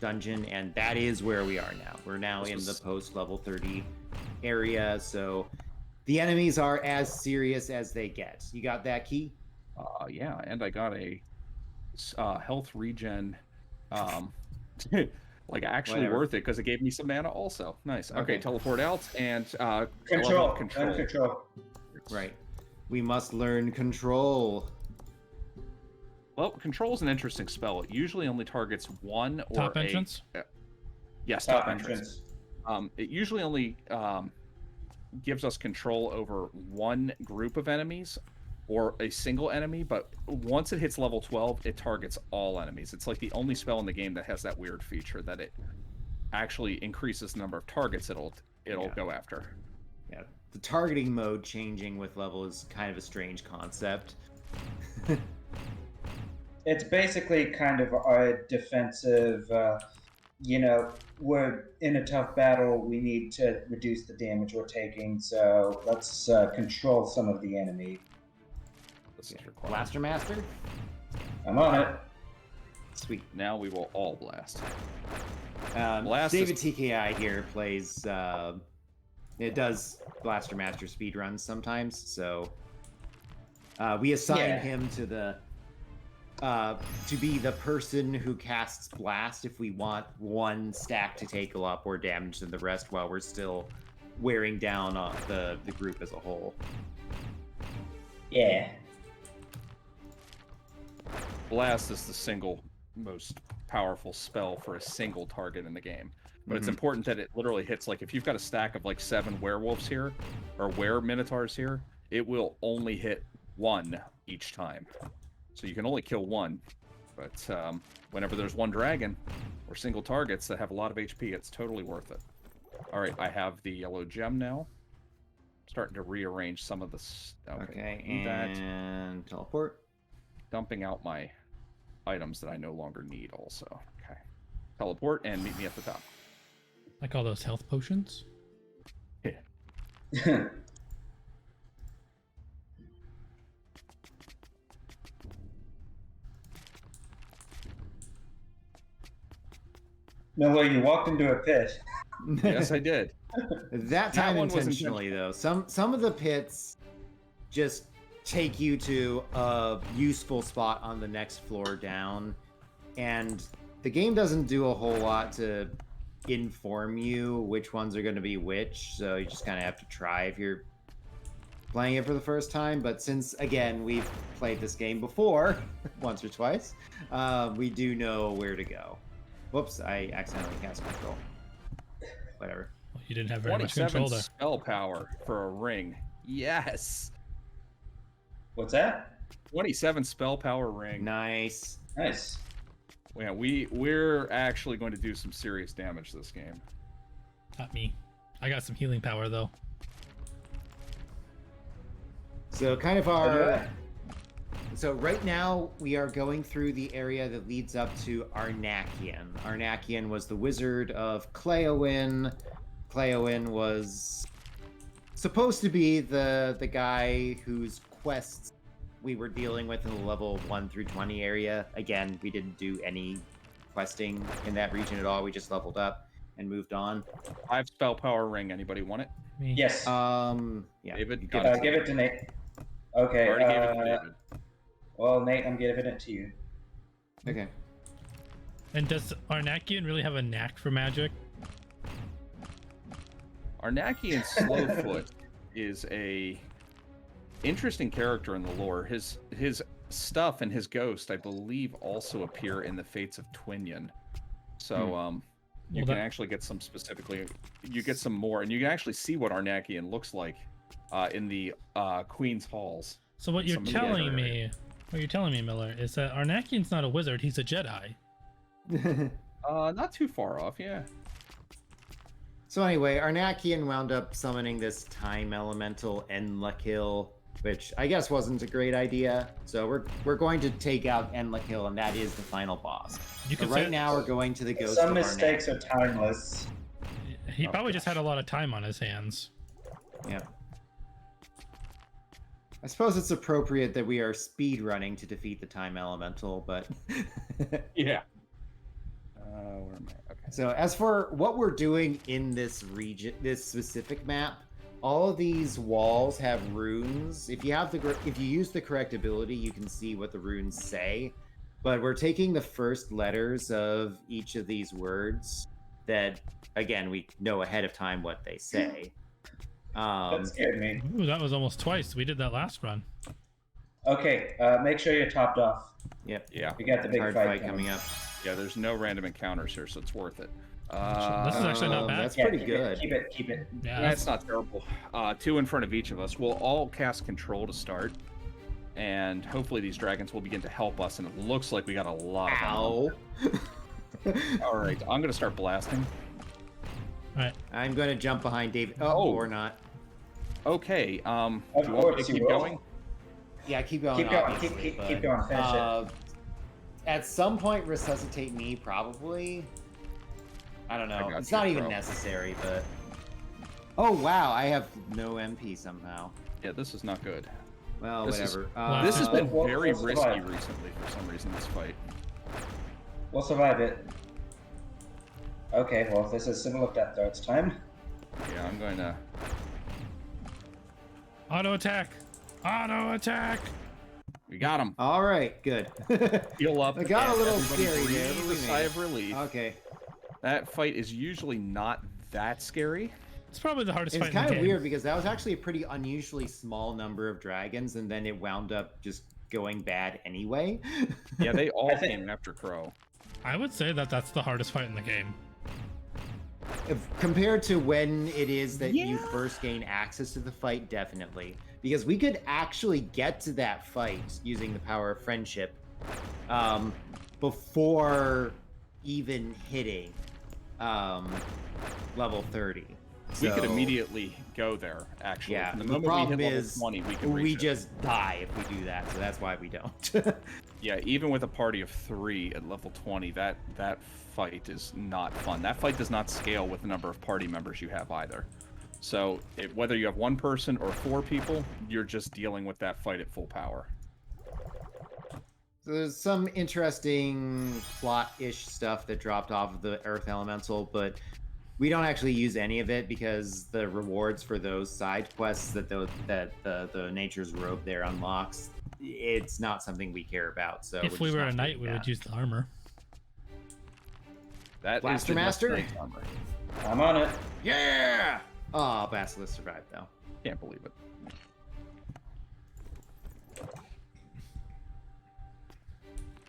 dungeon, and that is where we are now. We're now in the post level 30 area, so the enemies are as serious as they get. You got that key? Yeah, and I got a health regen, like actually Whatever. worth it because it gave me some mana also. Nice. Okay, teleport out and level Control. up control. Control. Right. We must learn control. Well, control is an interesting spell. It usually only targets one or Top entrance? Yes, Top top entrance. entrance. It usually only gives us control over one group of enemies or a single enemy, but once it hits level 12, it targets all enemies. It's like the only spell in the game that has that weird feature that it actually increases the number of targets it'll go after. Yeah. The targeting mode changing with level is kind of a strange concept. It's basically kind of our defensive, we're in a tough battle, we need to reduce the damage we're taking, so let's control some of the enemy. This is required. Blaster Master? I'm on it. Sweet. Now we will all blast. David TKI here plays. It does Blaster Master speedruns sometimes, so we assign him to the to be the person who casts Blast if we want one stack to take a lot more damage than the rest, while we're still wearing down the group as a whole. Yeah. Blast is the single most powerful spell for a single target in the game. But it's Mhm. important that it literally hits, like, if you've got a stack of like 7 werewolves here, or were-minotaurs here, it will only hit one each time. So you can only kill one. But whenever there's one dragon, or single targets that have a lot of HP, it's totally worth it. Alright, I have the yellow gem now. Starting to rearrange some of this. Okay, do that. and teleport. Dumping out my items that I no longer need also. Okay. Teleport and meet me at the top. I call those health potions. No way, you walked into a pit. Yes, I did. That time one was intentionally, though. Some of the pits just take you to a useful spot on the next floor down, and the game doesn't do a whole lot to inform you which ones are going to be which, so you just kind of have to try if you're playing it for the first time. But since, again, we've played this game before, once or twice, we do know where to go. Whoops, I accidentally cast control. Whatever. Well, you didn't have very much 27 control there. spell power for a ring. Yes. What's that? 27 spell power ring. Nice. Nice. Yeah, we're actually going to do some serious damage this game. Not me. I got some healing power though. So kind of our... So right now we are going through the area that leads up to Arnakian. Arnakian was the wizard of Cleowin. Cleowin was supposed to be the guy whose quests we were dealing with in the level 1 through 20 area. Again, we didn't do any questing in that region at all. We just leveled up and moved on. 5 spell power ring. Anybody want it? Me. Yes. Yeah. David, you got give it. Give it to Nate. Okay. Already gave it to David. Well, Nate, I'm giving it to you. Okay. And does Arnakian really have a knack for magic? Arnakian Slowfoot is a interesting character in the lore. His stuff and his ghost, I believe, also appear in the Fates of Twinion. So you can actually get some specifically. You get some more, and you can actually see what Arnakian looks like in the Queen's Halls. So what you're telling me, Miller, is that Arnakian's not a wizard; he's a Jedi. Not too far off, yeah. So anyway, Arnakian wound up summoning this time elemental Enlakil, which I guess wasn't a great idea. So we're going to take out Enlakil, and that is the final boss. So right now we're going to the ghost. Some mistakes are timeless. He probably just had a lot of time on his hands. Yeah. I suppose it's appropriate that we are speed running to defeat the time elemental, but yeah. Where am I? Okay. So as for what we're doing in this region, this specific map, all of these walls have runes. If you use the correct ability, you can see what the runes say. But we're taking the first letters of each of these words that, again, we know ahead of time what they say. That scared me. Ooh, that was almost twice. We did that last run. Okay, make sure you're topped off. Yep. Yeah. We got the big Hard fight coming up. Yeah, there's no random encounters here, so it's worth it. This is actually not bad. That's pretty good. Keep it. Yeah, That's not terrible. Two in front of each of us. We'll all cast control to start, and hopefully these dragons will begin to help us, and it looks like we got a lot of them. Ow. All right, I'm going to start blasting. All right. I'm going to jump behind David. Or not. Okay. Do Of you want me course to you keep will. going? Yeah, keep going. Keep going. Obviously, Keep going. Finish it. At some point, resuscitate me, probably. I don't know. It's not even necessary, but... Oh, wow. I have no MP somehow. Yeah, this is not good. Well, This whatever. This has been We'll very risky survive. recently for some reason, this fight. We'll survive it. Okay, well, if this is similar death throw, it's time. Yeah, I'm going to... Auto attack. Auto attack. We got him. All right, good. Heal up. I got a and little everybody scary breathe there, a believe me. sigh of relief. Okay. That fight is usually not that scary. It's probably the hardest It's fight in kind the of game. weird because that was actually a pretty unusually small number of dragons, and then it wound up just going bad anyway. Yeah, they all came after Crow. I would say that that's the hardest fight in the game. Compared to when it is that you first gain access to the fight, definitely. Because we could actually get to that fight using the power of friendship before even hitting level 30. We So, could immediately go there, actually. Yeah, From the the moment problem we hit is level 20, we can reach we it. just die if we do that, so that's why we don't. Yeah, even with a party of 3 at level 20, that fight is not fun. That fight does not scale with the number of party members you have either. So whether you have 1 person or 4 people, you're just dealing with that fight at full power. So there's some interesting plot-ish stuff that dropped off of the Earth Elemental, but we don't actually use any of it because the rewards for those side quests that the Nature's Robe there unlocks, it's not something we care about. So If we were a knight, we would use the armor. That Blaster is the Master? Knight's armor. I'm on it. Yeah! Oh, Basilisk survived though. Can't believe it.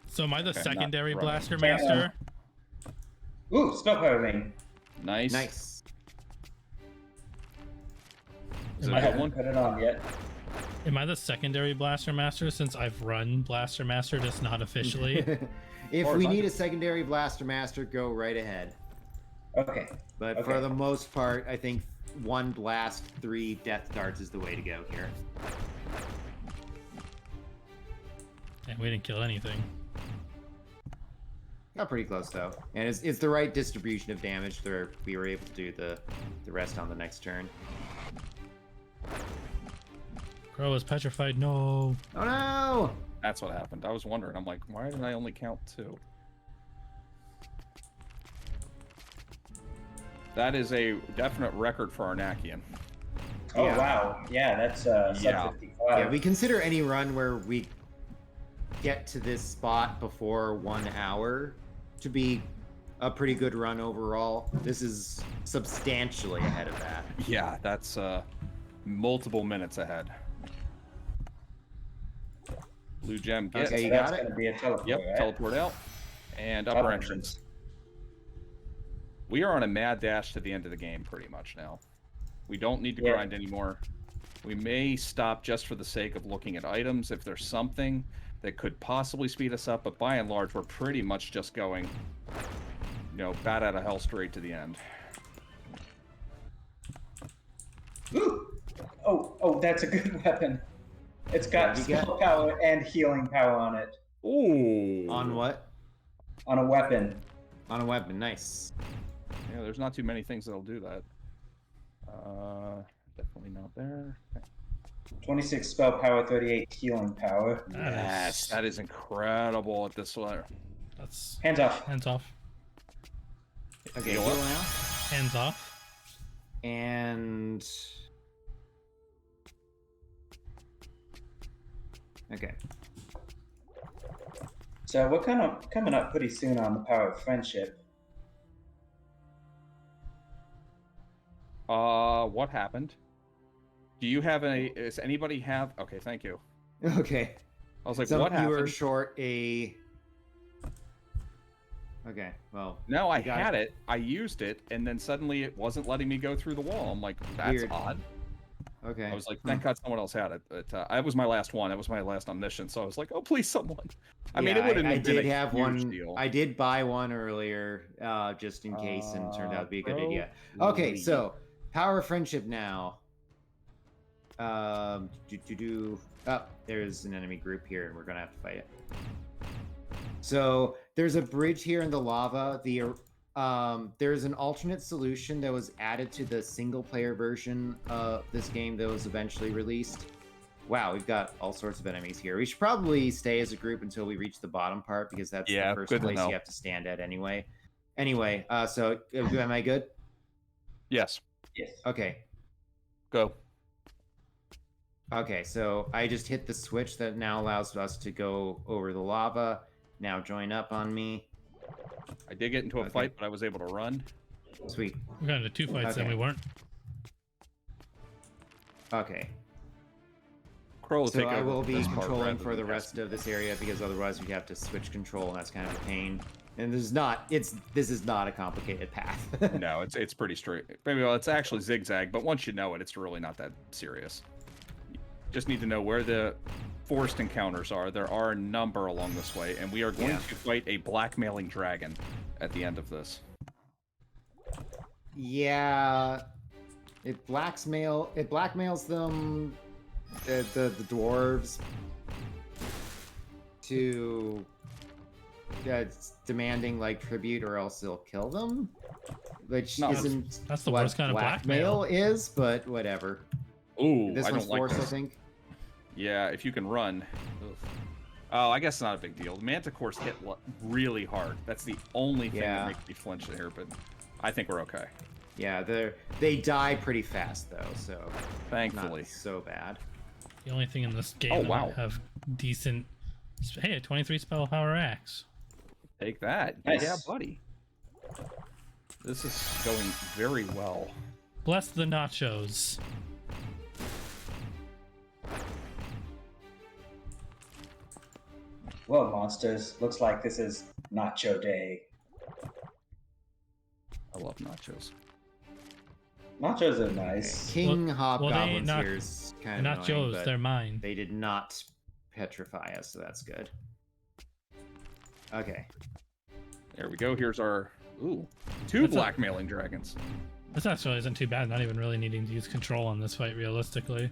So am I the Okay, secondary not blaster running. master? Ooh, spellpower ring. Nice. Nice. Is Am it I- a I good one? haven't put it on yet. Am I the secondary blaster master since I've run blaster master, just not officially? If Or we if I need a could- secondary Blaster Master, go right ahead. Okay. But for the most part, I think 1 blast, 3 death darts is the way to go here. And we didn't kill anything. Got pretty close though, and it's the right distribution of damage. Where we were able to do the rest on the next turn. Crow is petrified. No. Oh no! That's what happened. I was wondering. I'm like, why did I only count 2? That is a definite record for Arnakian. Oh, Yeah. wow. Yeah, that's Yeah. sub 55. Yeah, we consider any run where we get to this spot before 1 hour to be a pretty good run overall. This is substantially ahead of that. Yeah, that's multiple minutes ahead. Blue gem gets. Okay, you that's got it? going to be a teleport, Yep, right? teleport out. And upper entrance. We are on a mad dash to the end of the game pretty much now. We don't need to grind anymore. We may stop just for the sake of looking at items if there's something that could possibly speed us up, but by and large, we're pretty much just going, bat out of hell straight to the end. Ooh! Oh, that's a good weapon. It's got spell power and healing power on it. Ooh. On what? On a weapon. On a weapon, nice. Yeah, there's not too many things that'll do that. Definitely not there. Okay. 26 spell power, 38 healing power. Yes, that is incredible at this level. That's hands off. Hands off. Okay, heal now. Hands off. And okay. So we're kind of coming up pretty soon on the power of friendship. What happened? Do you have does anybody have? Okay, thank you. Okay. I was like, so what happened? You were short a. Okay, well. No, I had it. I used it, and then suddenly it wasn't letting me go through the wall. I'm like, that's Weird. odd. Okay. I was like, thank God someone else had it. But I was my last one. That was my last omniscient. So I was like, oh, please, someone. I mean, it would have been did a have huge one. deal. I did buy one earlier, just in case, and it turned out to be a good idea. Okay, so power of friendship now. Oh, there's an enemy group here, and we're gonna have to fight it. So there's a bridge here in the lava. There's an alternate solution that was added to the single-player version of this game that was eventually released. Wow, we've got all sorts of enemies here. We should probably stay as a group until we reach the bottom part, because that's the first place you have to stand at anyway. Anyway, so am I good? Yes. Yes. Okay. Go. Okay, so I just hit the switch that now allows us to go over the lava. Now join up on me. I did get into a fight, but I was able to run. Sweet. We got into 2 fights and we weren't. Okay. Crow will take I over will be this part controlling rather for than the rest of this area, because otherwise we have to switch control, and that's kind of a pain. And this is not a complicated path. No, it's pretty straight. Maybe it's actually zigzag, but once you know it, it's really not that serious. You just need to know where the forced encounters are. There are a number along this way, and we are going to fight a blackmailing dragon at the end of this. Yeah, it blackmails them, the dwarves, to it's demanding like tribute, or else they'll kill them, which isn't that's the what worst kind of blackmail is, but whatever. Ooh, this one's forced, I think. Yeah, if you can run. Oof. Oh, I guess not a big deal. Manticores hit really hard. That's the only thing that makes me flinch here, but I think we're okay. Yeah, they die pretty fast though, so thankfully not so bad. The only thing in this game that might have decent. Hey, a 23 spell power axe. Take that. Nice. Yeah, buddy. This is going very well. Bless the nachos. Well, monsters, looks like this is Nacho Day. I love nachos. Nachos are nice. King Hobgoblins not, here is kind of nachos, annoying, they're mine. They did not petrify us, so that's good. Okay. There we go. Here's our two blackmailing dragons. This actually isn't too bad. Not even really needing to use control on this fight, realistically.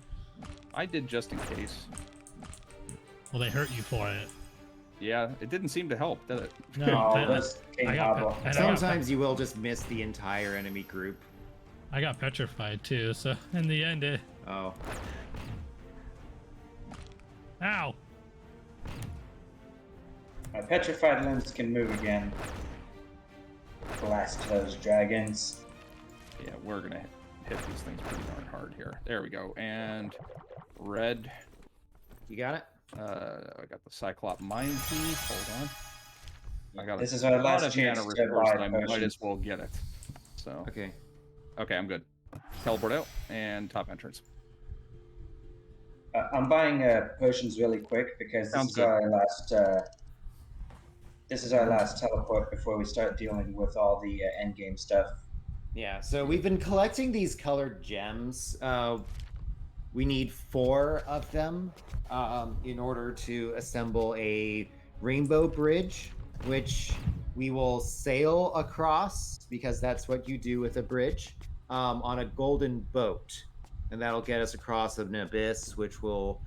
I did just in case. Well, they hurt you for it. Yeah, it didn't seem to help, did it? No, sometimes you will just miss the entire enemy group. I got petrified too, so in the end it... Oh. Ow! My petrified limbs can move again. Blast those dragons. Yeah, we're gonna hit these things pretty darn hard here. There we go. And red. You got it? I got the Cyclop Mind Key. Hold on. I got this is our last chance to buy I might as well get it. So Okay. Okay, I'm good. Teleport out and top entrance. I'm buying potions really quick because this is our last. This is our last teleport before we start dealing with all the end game stuff. Yeah, so we've been collecting these colored gems. We need 4 of them in order to assemble a rainbow bridge, which we will sail across, because that's what you do with a bridge, on a golden boat. And that'll get us across an abyss, which will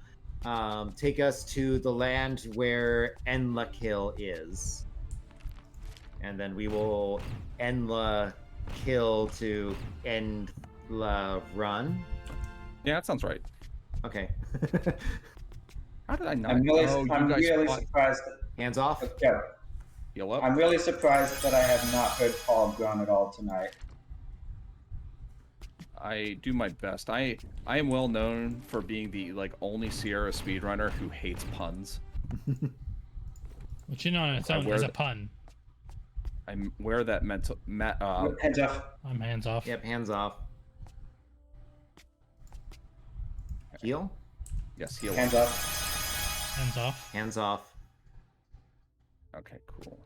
take us to the land where Enlakil is. And then we will Enlakil to Endla run. Yeah, that sounds right. Okay. How did I not? I'm really surprised. Hands off. Okay. Heal up. I'm really surprised that I have not heard Paul groan at all tonight. I do my best. I am well known for being the only Sierra speedrunner who hates puns. Which on its own is a pun. I wear that mental. Hands off. I'm hands off. Yep, hands off. Heal? Yes, heal. Hands off. Hands off. Hands off. Okay, cool.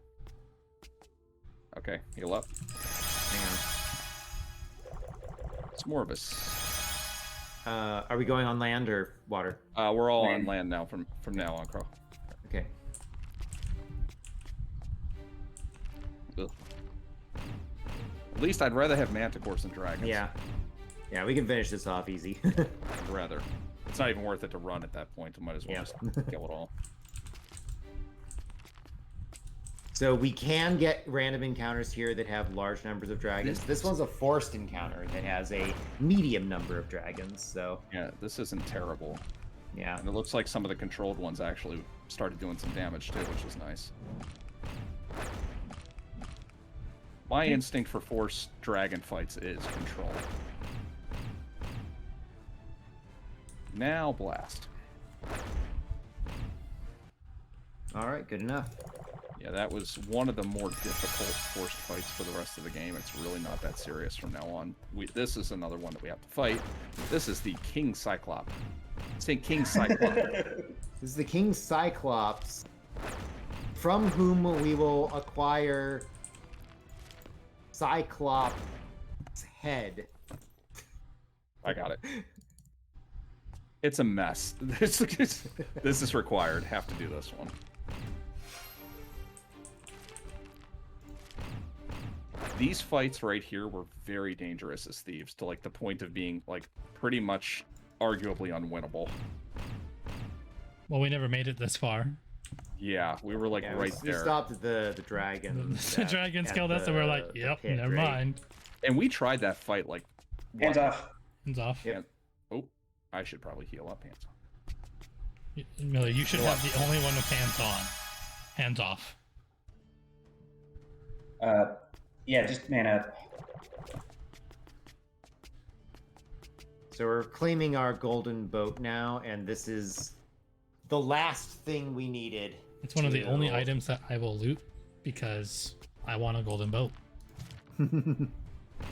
Okay, heal up. Hang on. It's more of a. Are we going on land or water? We're all on land now from now on, Crow. Okay. Ugh. At least I'd rather have manticores than dragons. Yeah. Yeah, we can finish this off easy. I'd rather. It's not even worth it to run at that point. I might as well just kill it all. So we can get random encounters here that have large numbers of dragons. This one's a forced encounter that has a medium number of dragons, so... Yeah, this isn't terrible. Yeah. And it looks like some of the controlled ones actually started doing some damage too, which is nice. My instinct for forced dragon fights is control. Now blast. Alright, good enough. Yeah, that was one of the more difficult forced fights for the rest of the game. It's really not that serious from now on. This is another one that we have to fight. This is the King Cyclops. Say King Cyclops. This is the King Cyclops, from whom we will acquire Cyclops' head. I got it. It's a mess. This is required. Have to do this one. These fights right here were very dangerous as thieves, to the point of being pretty much arguably unwinnable. Well, we never made it this far. Yeah, we were right there. We stopped at the dragons. The dragons killed us, and we're like, yep, pit, never mind. And we tried that fight hands off. Hands off. Yep. Oh, I should probably heal up. Hands off. Miller, you should have the only one with hands on. Hands off. Yeah, just man up. So we're claiming our golden boat now, and this is the last thing we needed. It's one of the only items that I will loot because I want a golden boat.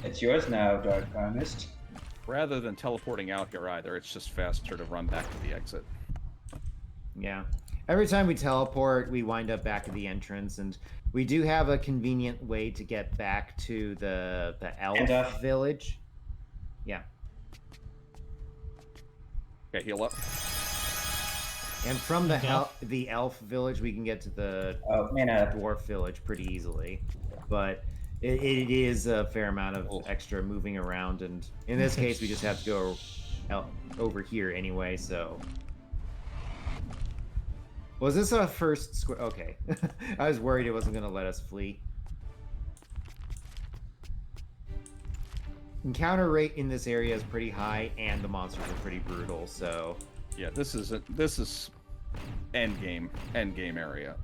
It's yours now, Dark Chronist. Rather than teleporting out here either, it's just faster to run back to the exit. Yeah. Every time we teleport, we wind up back at the entrance, and we do have a convenient way to get back to the elf village. Yeah. Okay, heal up. And from the elf village, we can get to the dwarf village pretty easily. But it is a fair amount of extra moving around, and in this case, we just have to go over here anyway, so... Was this a first square? Okay. I was worried it wasn't going to let us flee. Encounter rate in this area is pretty high, and the monsters are pretty brutal, so... Yeah, this is end game area,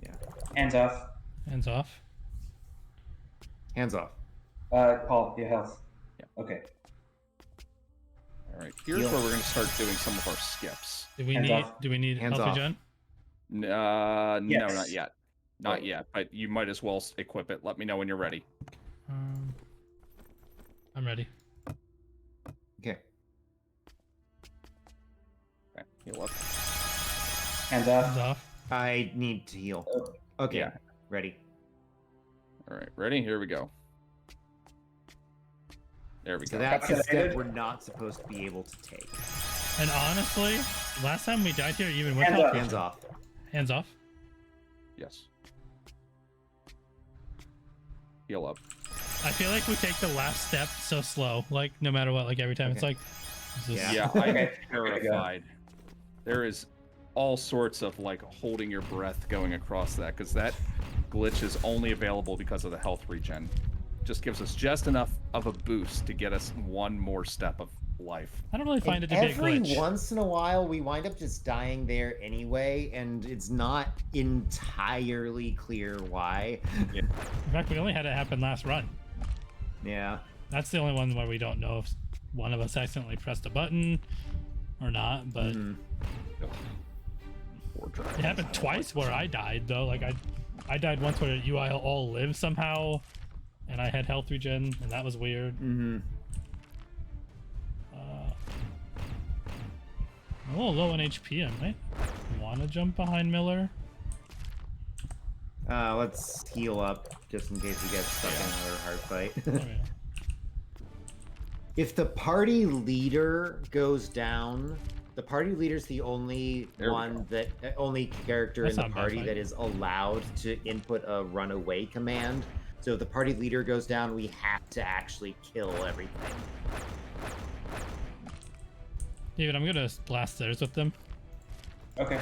Yeah. Hands off. Hands off. Hands off. Paul, your health. Yeah. Okay. All right, here's where we're going to start doing some of our skips. Do we need help, John? No, Yes. not yet. Not yet, but you might as well equip it. Let me know when you're ready. I'm ready. Okay. Okay, heal up. Hands off. Hands off. I need to heal. Oh. Okay, Yeah. ready. All right, ready? Here we go. There we So go. that's a step we're not supposed to be able to take. And honestly, last time we died here, even with Hands health up. regen- Hands off. Hands off. Yes. Heal up. I feel like we take the last step so slow, like no matter what, like every time it's Okay. like. This is- Yeah, I'm Okay. terrified. There is all sorts of like holding your breath going across that, because that glitch is only available because of the health regen. Just gives us just enough of a boost to get us one more step of life. I don't really find And it to be a every glitch. once in a while, we wind up just dying there anyway, and it's not entirely clear why. In fact, we only had it happen last run. Yeah. That's the only one where we don't know if one of us accidentally pressed a button or not, but Mhm. Poor dragons. it happened twice where I died though. Like I died once where you all lived somehow, and I had health regen, and that was weird. Mm-hmm. I'm a little low on HP. I might want to jump behind Miller. Let's heal up just in case we get stuck in another hard fight. Okay. If the party leader goes down, the party leader's the only only character That's in the not a bad party fight. that is allowed to input a runaway command. So if the party leader goes down, we have to actually kill everything. David, I'm gonna blast theirs with them. Okay.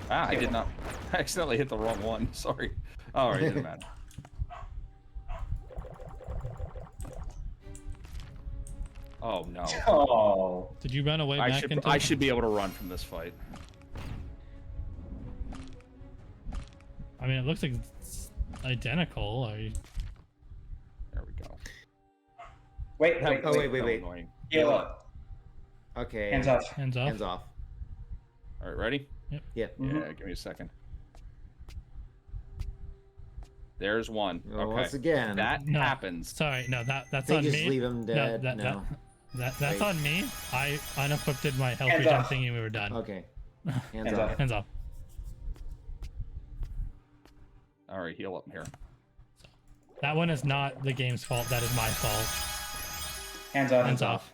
Ah, I did not. I accidentally hit the wrong one. Sorry. All right, doesn't matter. Oh no. Oh. Did you run away back into? I should be able to run from this fight. I mean, it looks like it's identical. Are you... There we go. Wait. Oh, wait. Annoying. Heal up. Okay. Hands off. Hands off. Hands off. All right, ready? Yeah. Yeah, give me a second. There's one. Well, Okay. once again, That No. happens. Sorry, no, that's they on just me. leave him dead. No. That's Wait. on me. I unequipped my health Hands regen off. thingy. We were done. Okay. Hands Hands off. off. Hands off. All right, heal up here. That one is not the game's fault. That is my fault. Hands off. Hands off.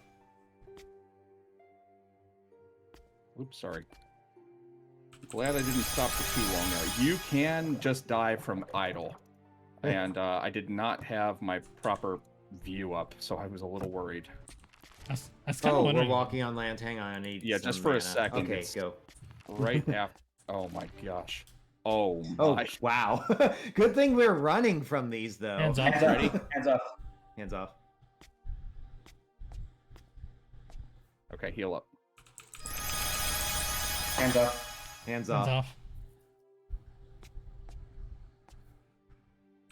Oops, sorry. Glad I didn't stop for too long there. You can just die from idle. And I did not have my proper view up, so I was a little worried. I was kind of Oh, we're wondering. walking on land. Hang on, I need Yeah, some just for a mana. second, Okay, it's- go. Right after. Oh my gosh. Oh Oh, my. wow. Good thing we're running from these, though. Hands off. Hands Ready? off. Hands off. Hands off. Okay, heal up. Hands off. Hands Hands off. off.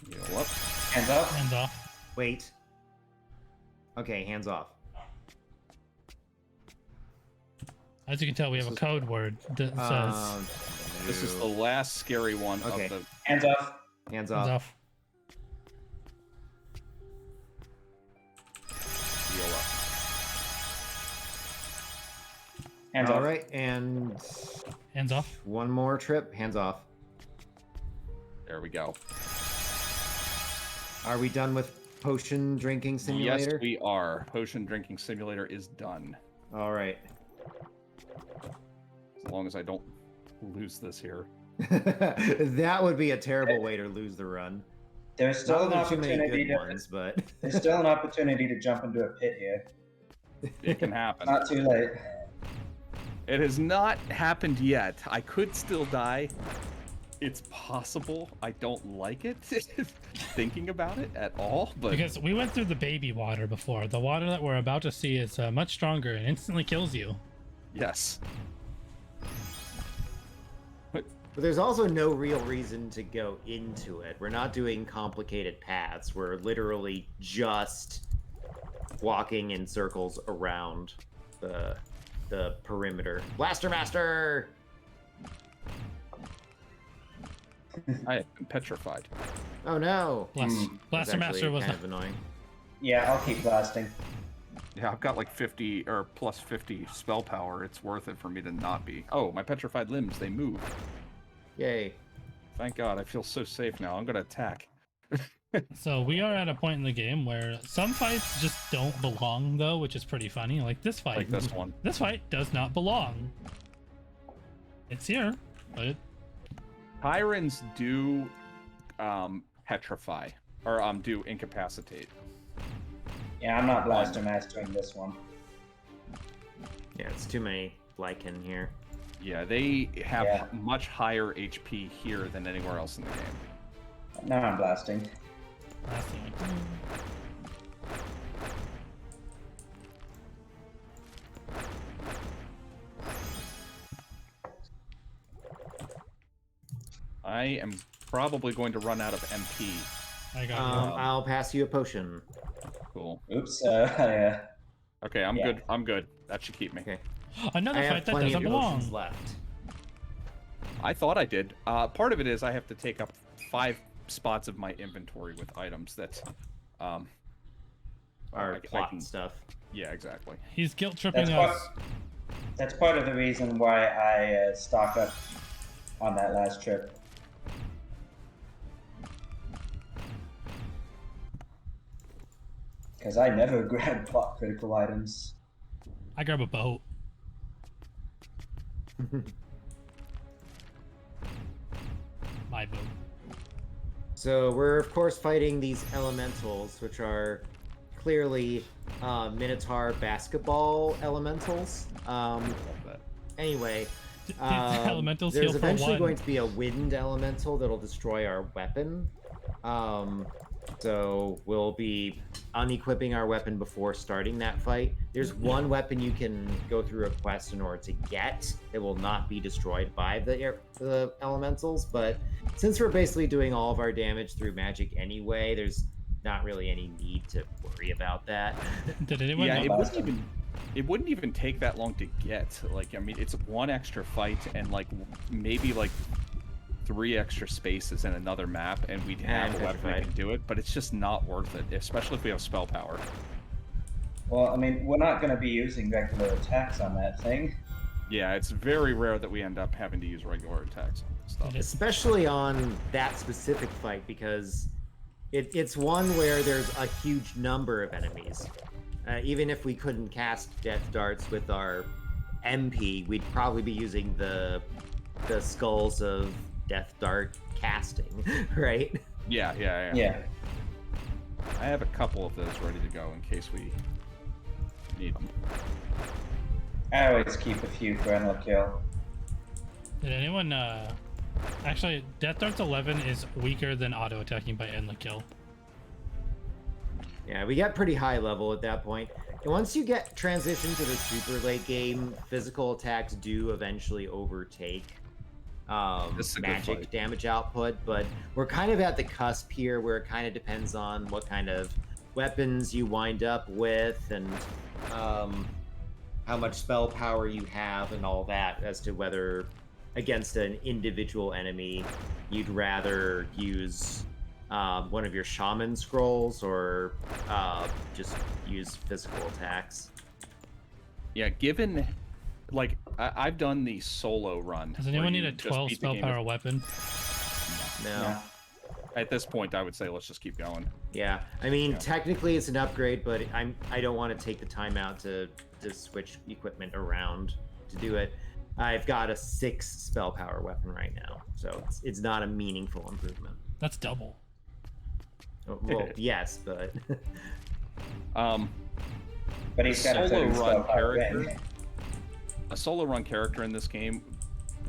Heal up. Hands off. Hands off. Wait. Okay, hands off. As you can tell, we have a code word that says This is the last scary one Okay. of the. Hands off. hands hands off. off. Heal up. Hands All off. right, and Hands off. one more trip. Hands off. There we go. Are we done with potion drinking simulator? Yes, we are. Potion drinking simulator is done. All right. As long as I don't lose this here. That would be a terrible way to lose the run. There's still an Not that there are too many opportunity good to. ones, but There's still an opportunity to jump into a pit here. It can happen. Not too late. It has not happened yet. I could still die. It's possible. I don't like it thinking about it at all, but Because we went through the baby water before. The water that we're about to see is much stronger and instantly kills you. yes. But there's also no real reason to go into it. We're not doing complicated paths. We're literally just walking in circles around the the perimeter. Blaster Master! I have been petrified. Oh no! Blaster Master was kind of annoying. Yeah, I'll keep blasting. Yeah, I've got like 50 or plus 50 spell power. It's worth it for me to not be. Oh, my petrified limbs, they move. Yay. Thank God, I feel so safe now. I'm gonna attack. So we are at a point in the game where some fights just don't belong, though, which is pretty funny. Like this fight. Like this one. This fight does not belong. It's here, but it... Tyrants do petrify, or do incapacitate. Yeah, I'm not Blaster Mastering this one. Yeah, it's too many Lycan here. Yeah, they have much higher HP here than anywhere else in the game. Now I'm blasting. I am probably going to run out of MP. I got I'll pass you a potion. Cool. Oops. Yeah. Okay, I'm good. I'm good. That should keep me. Okay. another I have fight that plenty doesn't of belong. potions left. I thought I did. Part of it is I have to take up 5 spots of my inventory with items that Our plot stuff. Yeah, exactly. He's guilt tripping us. That's part of the reason why I stock up on that last trip. Because I never grab plot critical items. I grab a boat. My boat. So we're of course fighting these elementals, which are clearly Minotaur basketball elementals. Anyway, elementals there's heal for eventually one. going to be a wind elemental that'll destroy our weapon. So we'll be unequipping our weapon before starting that fight. There's one weapon you can go through a quest in order to get that will not be destroyed by the elementals, but since we're basically doing all of our damage through magic anyway, there's not really any need to worry about that. Did anyone? Yeah, know? it wouldn't even take that long to get. Like, I mean, it's one extra fight and like maybe like 3 extra spaces in another map, and we'd have a weapon that can do it. But it's just not worth it, especially if we have spell power. Well, I mean, we're not going to be using regular attacks on that thing. Yeah, it's very rare that we end up having to use regular attacks on stuff. Especially on that specific fight, because it's one where there's a huge number of enemies. Even if we couldn't cast death darts with our MP, we'd probably be using the skulls of death dart casting, right? Yeah. I have a couple of those ready to go in case we need them. I always keep a few for endless kill. Did anyone? Actually, Death Darts 11 is weaker than auto attacking by Endless Kill. Yeah, we got pretty high level at that point. And once you get transition to the super late game, physical attacks do eventually overtake magic damage output, but we're kind of at the cusp here where it kind of depends on what kind of weapons you wind up with and how much spell power you have and all that as to whether against an individual enemy you'd rather use one of your shaman scrolls or just use physical attacks. Yeah, given like I've done the solo run. Does anyone need a 12 spell power weapon? No. At this point, I would say let's just keep going. Yeah, I mean, technically it's an upgrade, but I don't want to take the time out to switch equipment around to do it. I've got a 6 spell power weapon right now, so it's not a meaningful improvement. That's double. Well, yes, but but he's got a solo run character. A solo run character in this game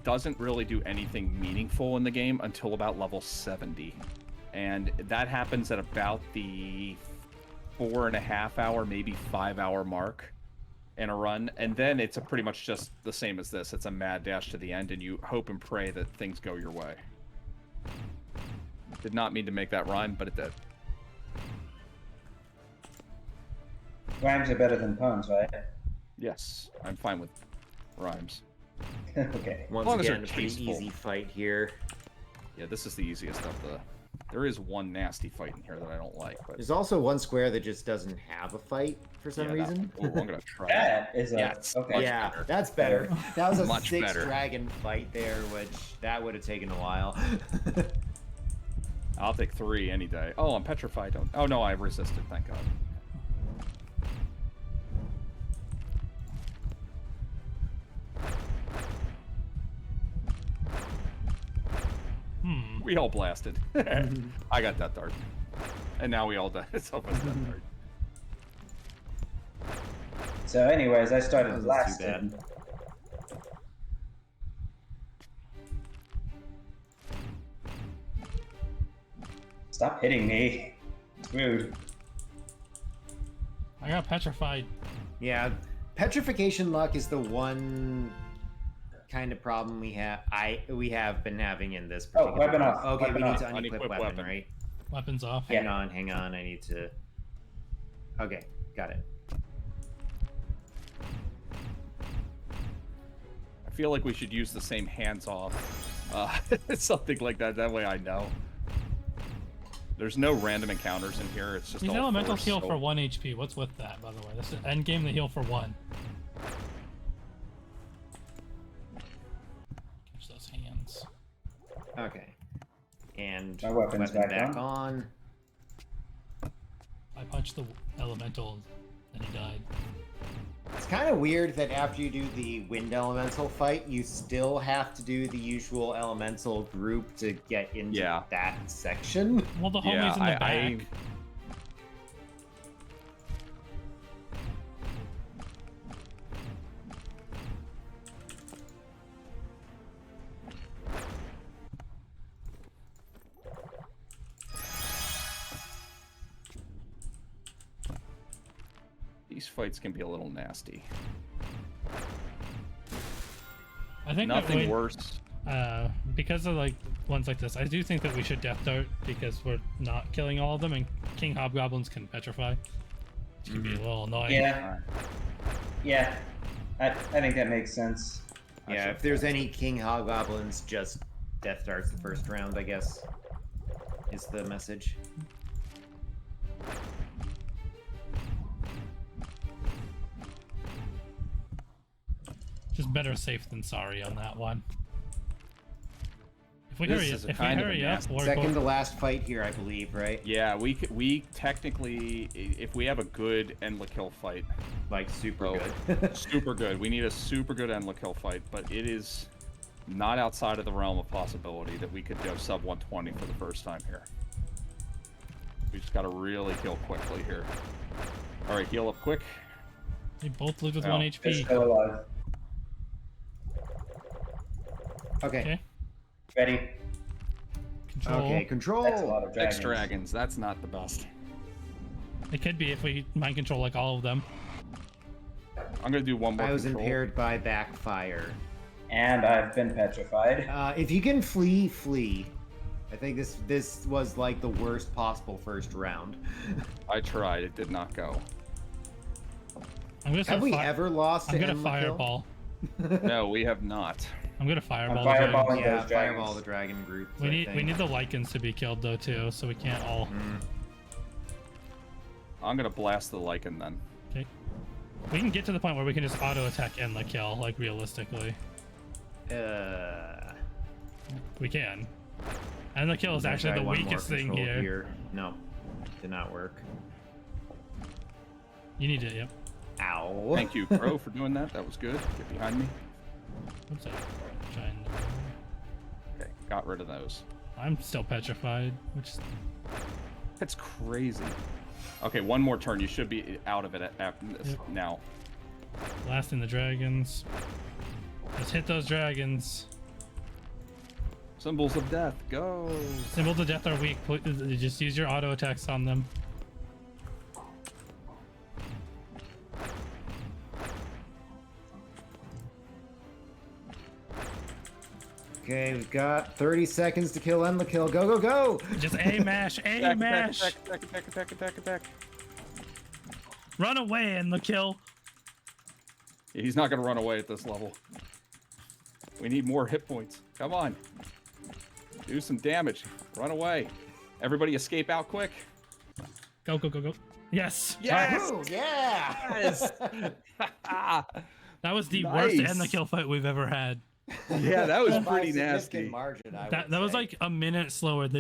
doesn't really do anything meaningful in the game until about level 70, and that happens at about the 4.5 hour, maybe 5 hour mark in a run, and then it's pretty much just the same as this. It's a mad dash to the end, and you hope and pray that things go your way. Did not mean to make that rhyme, but it did. Rhymes are better than puns, right? Yes, I'm fine with rhymes. Okay. Once long as they're again, a pretty tasteful. easy fight here. Yeah, this is the easiest of the... There is one nasty fight in here that I don't like, but... There's also one square that just doesn't have a fight for some reason. I'm gonna try that. That is a Yes. okay. Yeah, better. that's better. That was a Much 6 better. dragon fight there, which that would have taken a while. I'll take 3 any day. Oh, I'm petrified. Oh no, I resisted, thank God. We all blasted. I got that dart. And now we all died. It's almost that dart. So, anyways, I started That wasn't too blasting. Stop hitting me. It's rude. I got petrified. Yeah, petrification luck is the one kind of problem we have been having in this particular. Weapon off. Okay, Weapon we need off. to unequip weapon, right? Weapons off. Hang on. I need to. Okay, got it. I feel like we should use the same hands off. Something like that. That way I know. There's no random encounters in here. It's just These all elementals force, heal so- for 1 HP. What's with that, by the way? That's an end game. They heal for 1. Catch those hands. Okay, and My weapon's weapon back on. I punched the elemental, and he died. It's kind of weird that after you do the wind elemental fight, you still have to do the usual elemental group to get into that section. Well, the homie's in the back. These fights can be a little nasty. I think Nothing worse. Because of like ones like this, I do think that we should death dart because we're not killing all of them, and King Hobgoblins can petrify. Which can be a little annoying. Yeah. I think that makes sense. Yeah, if there's any King Hobgoblins, just death darts the first round, I guess, is the message. Just better safe than sorry on that one. If we This hurry up, we're Second to last fight here, I believe, right? Yeah, we technically, if we have a good endless kill fight, Like super good. super good. We need a super good endless kill fight, but it is not outside of the realm of possibility that we could go sub 120 for the first time here. We just got to really kill quickly here. All right, heal up quick. They both live with Oh. 1 They're HP. still alive. Okay. Okay. Ready? Control. Okay, control. That's a lot of dragons. X dragons. That's not the best. It could be if we mind control like all of them. I'm gonna do one more. I was control. impaired by backfire. And I've been petrified. If you can flee, flee. I think this was like the worst possible first round. I tried. It did not go. I'm gonna Have we ever lost to I'm gonna Enlil? fireball. No, we have not. I'm gonna fireball. I'm the dragons. fireballing Yeah, those dragons. fireball the dragon group. We need the lichens to be killed though too, so we can't all. I'm gonna blast the lichen then. Okay. We can get to the point where we can just auto attack and the kill, like realistically. We can. And the kill is actually the weakest thing here. No, did not work. You need it, yep. Ow. Thank you, Crow, for doing that. That was good. Get behind me. What's that? Trying to... Okay, got rid of those. I'm still petrified, which is... That's crazy. Okay, one more turn. You should be out of it after this now. Blasting the dragons. Let's hit those dragons. Symbols of death, go. Symbols of death are weak. Just use your auto attacks on them. Okay, we've got 30 seconds to kill Enlil. Go, go, go! Just A mash, A mash. Attack. Run away and the kill. He's not going to run away at this level. We need more hit points. Come on. Do some damage. Run away. Everybody escape out quick. Go, go, go, go. Yes! Yes! Yeah! Yes! That was the Nice. worst end the kill fight we've ever had. Yeah, that was By a pretty significant nasty. margin, That was like a minute slower than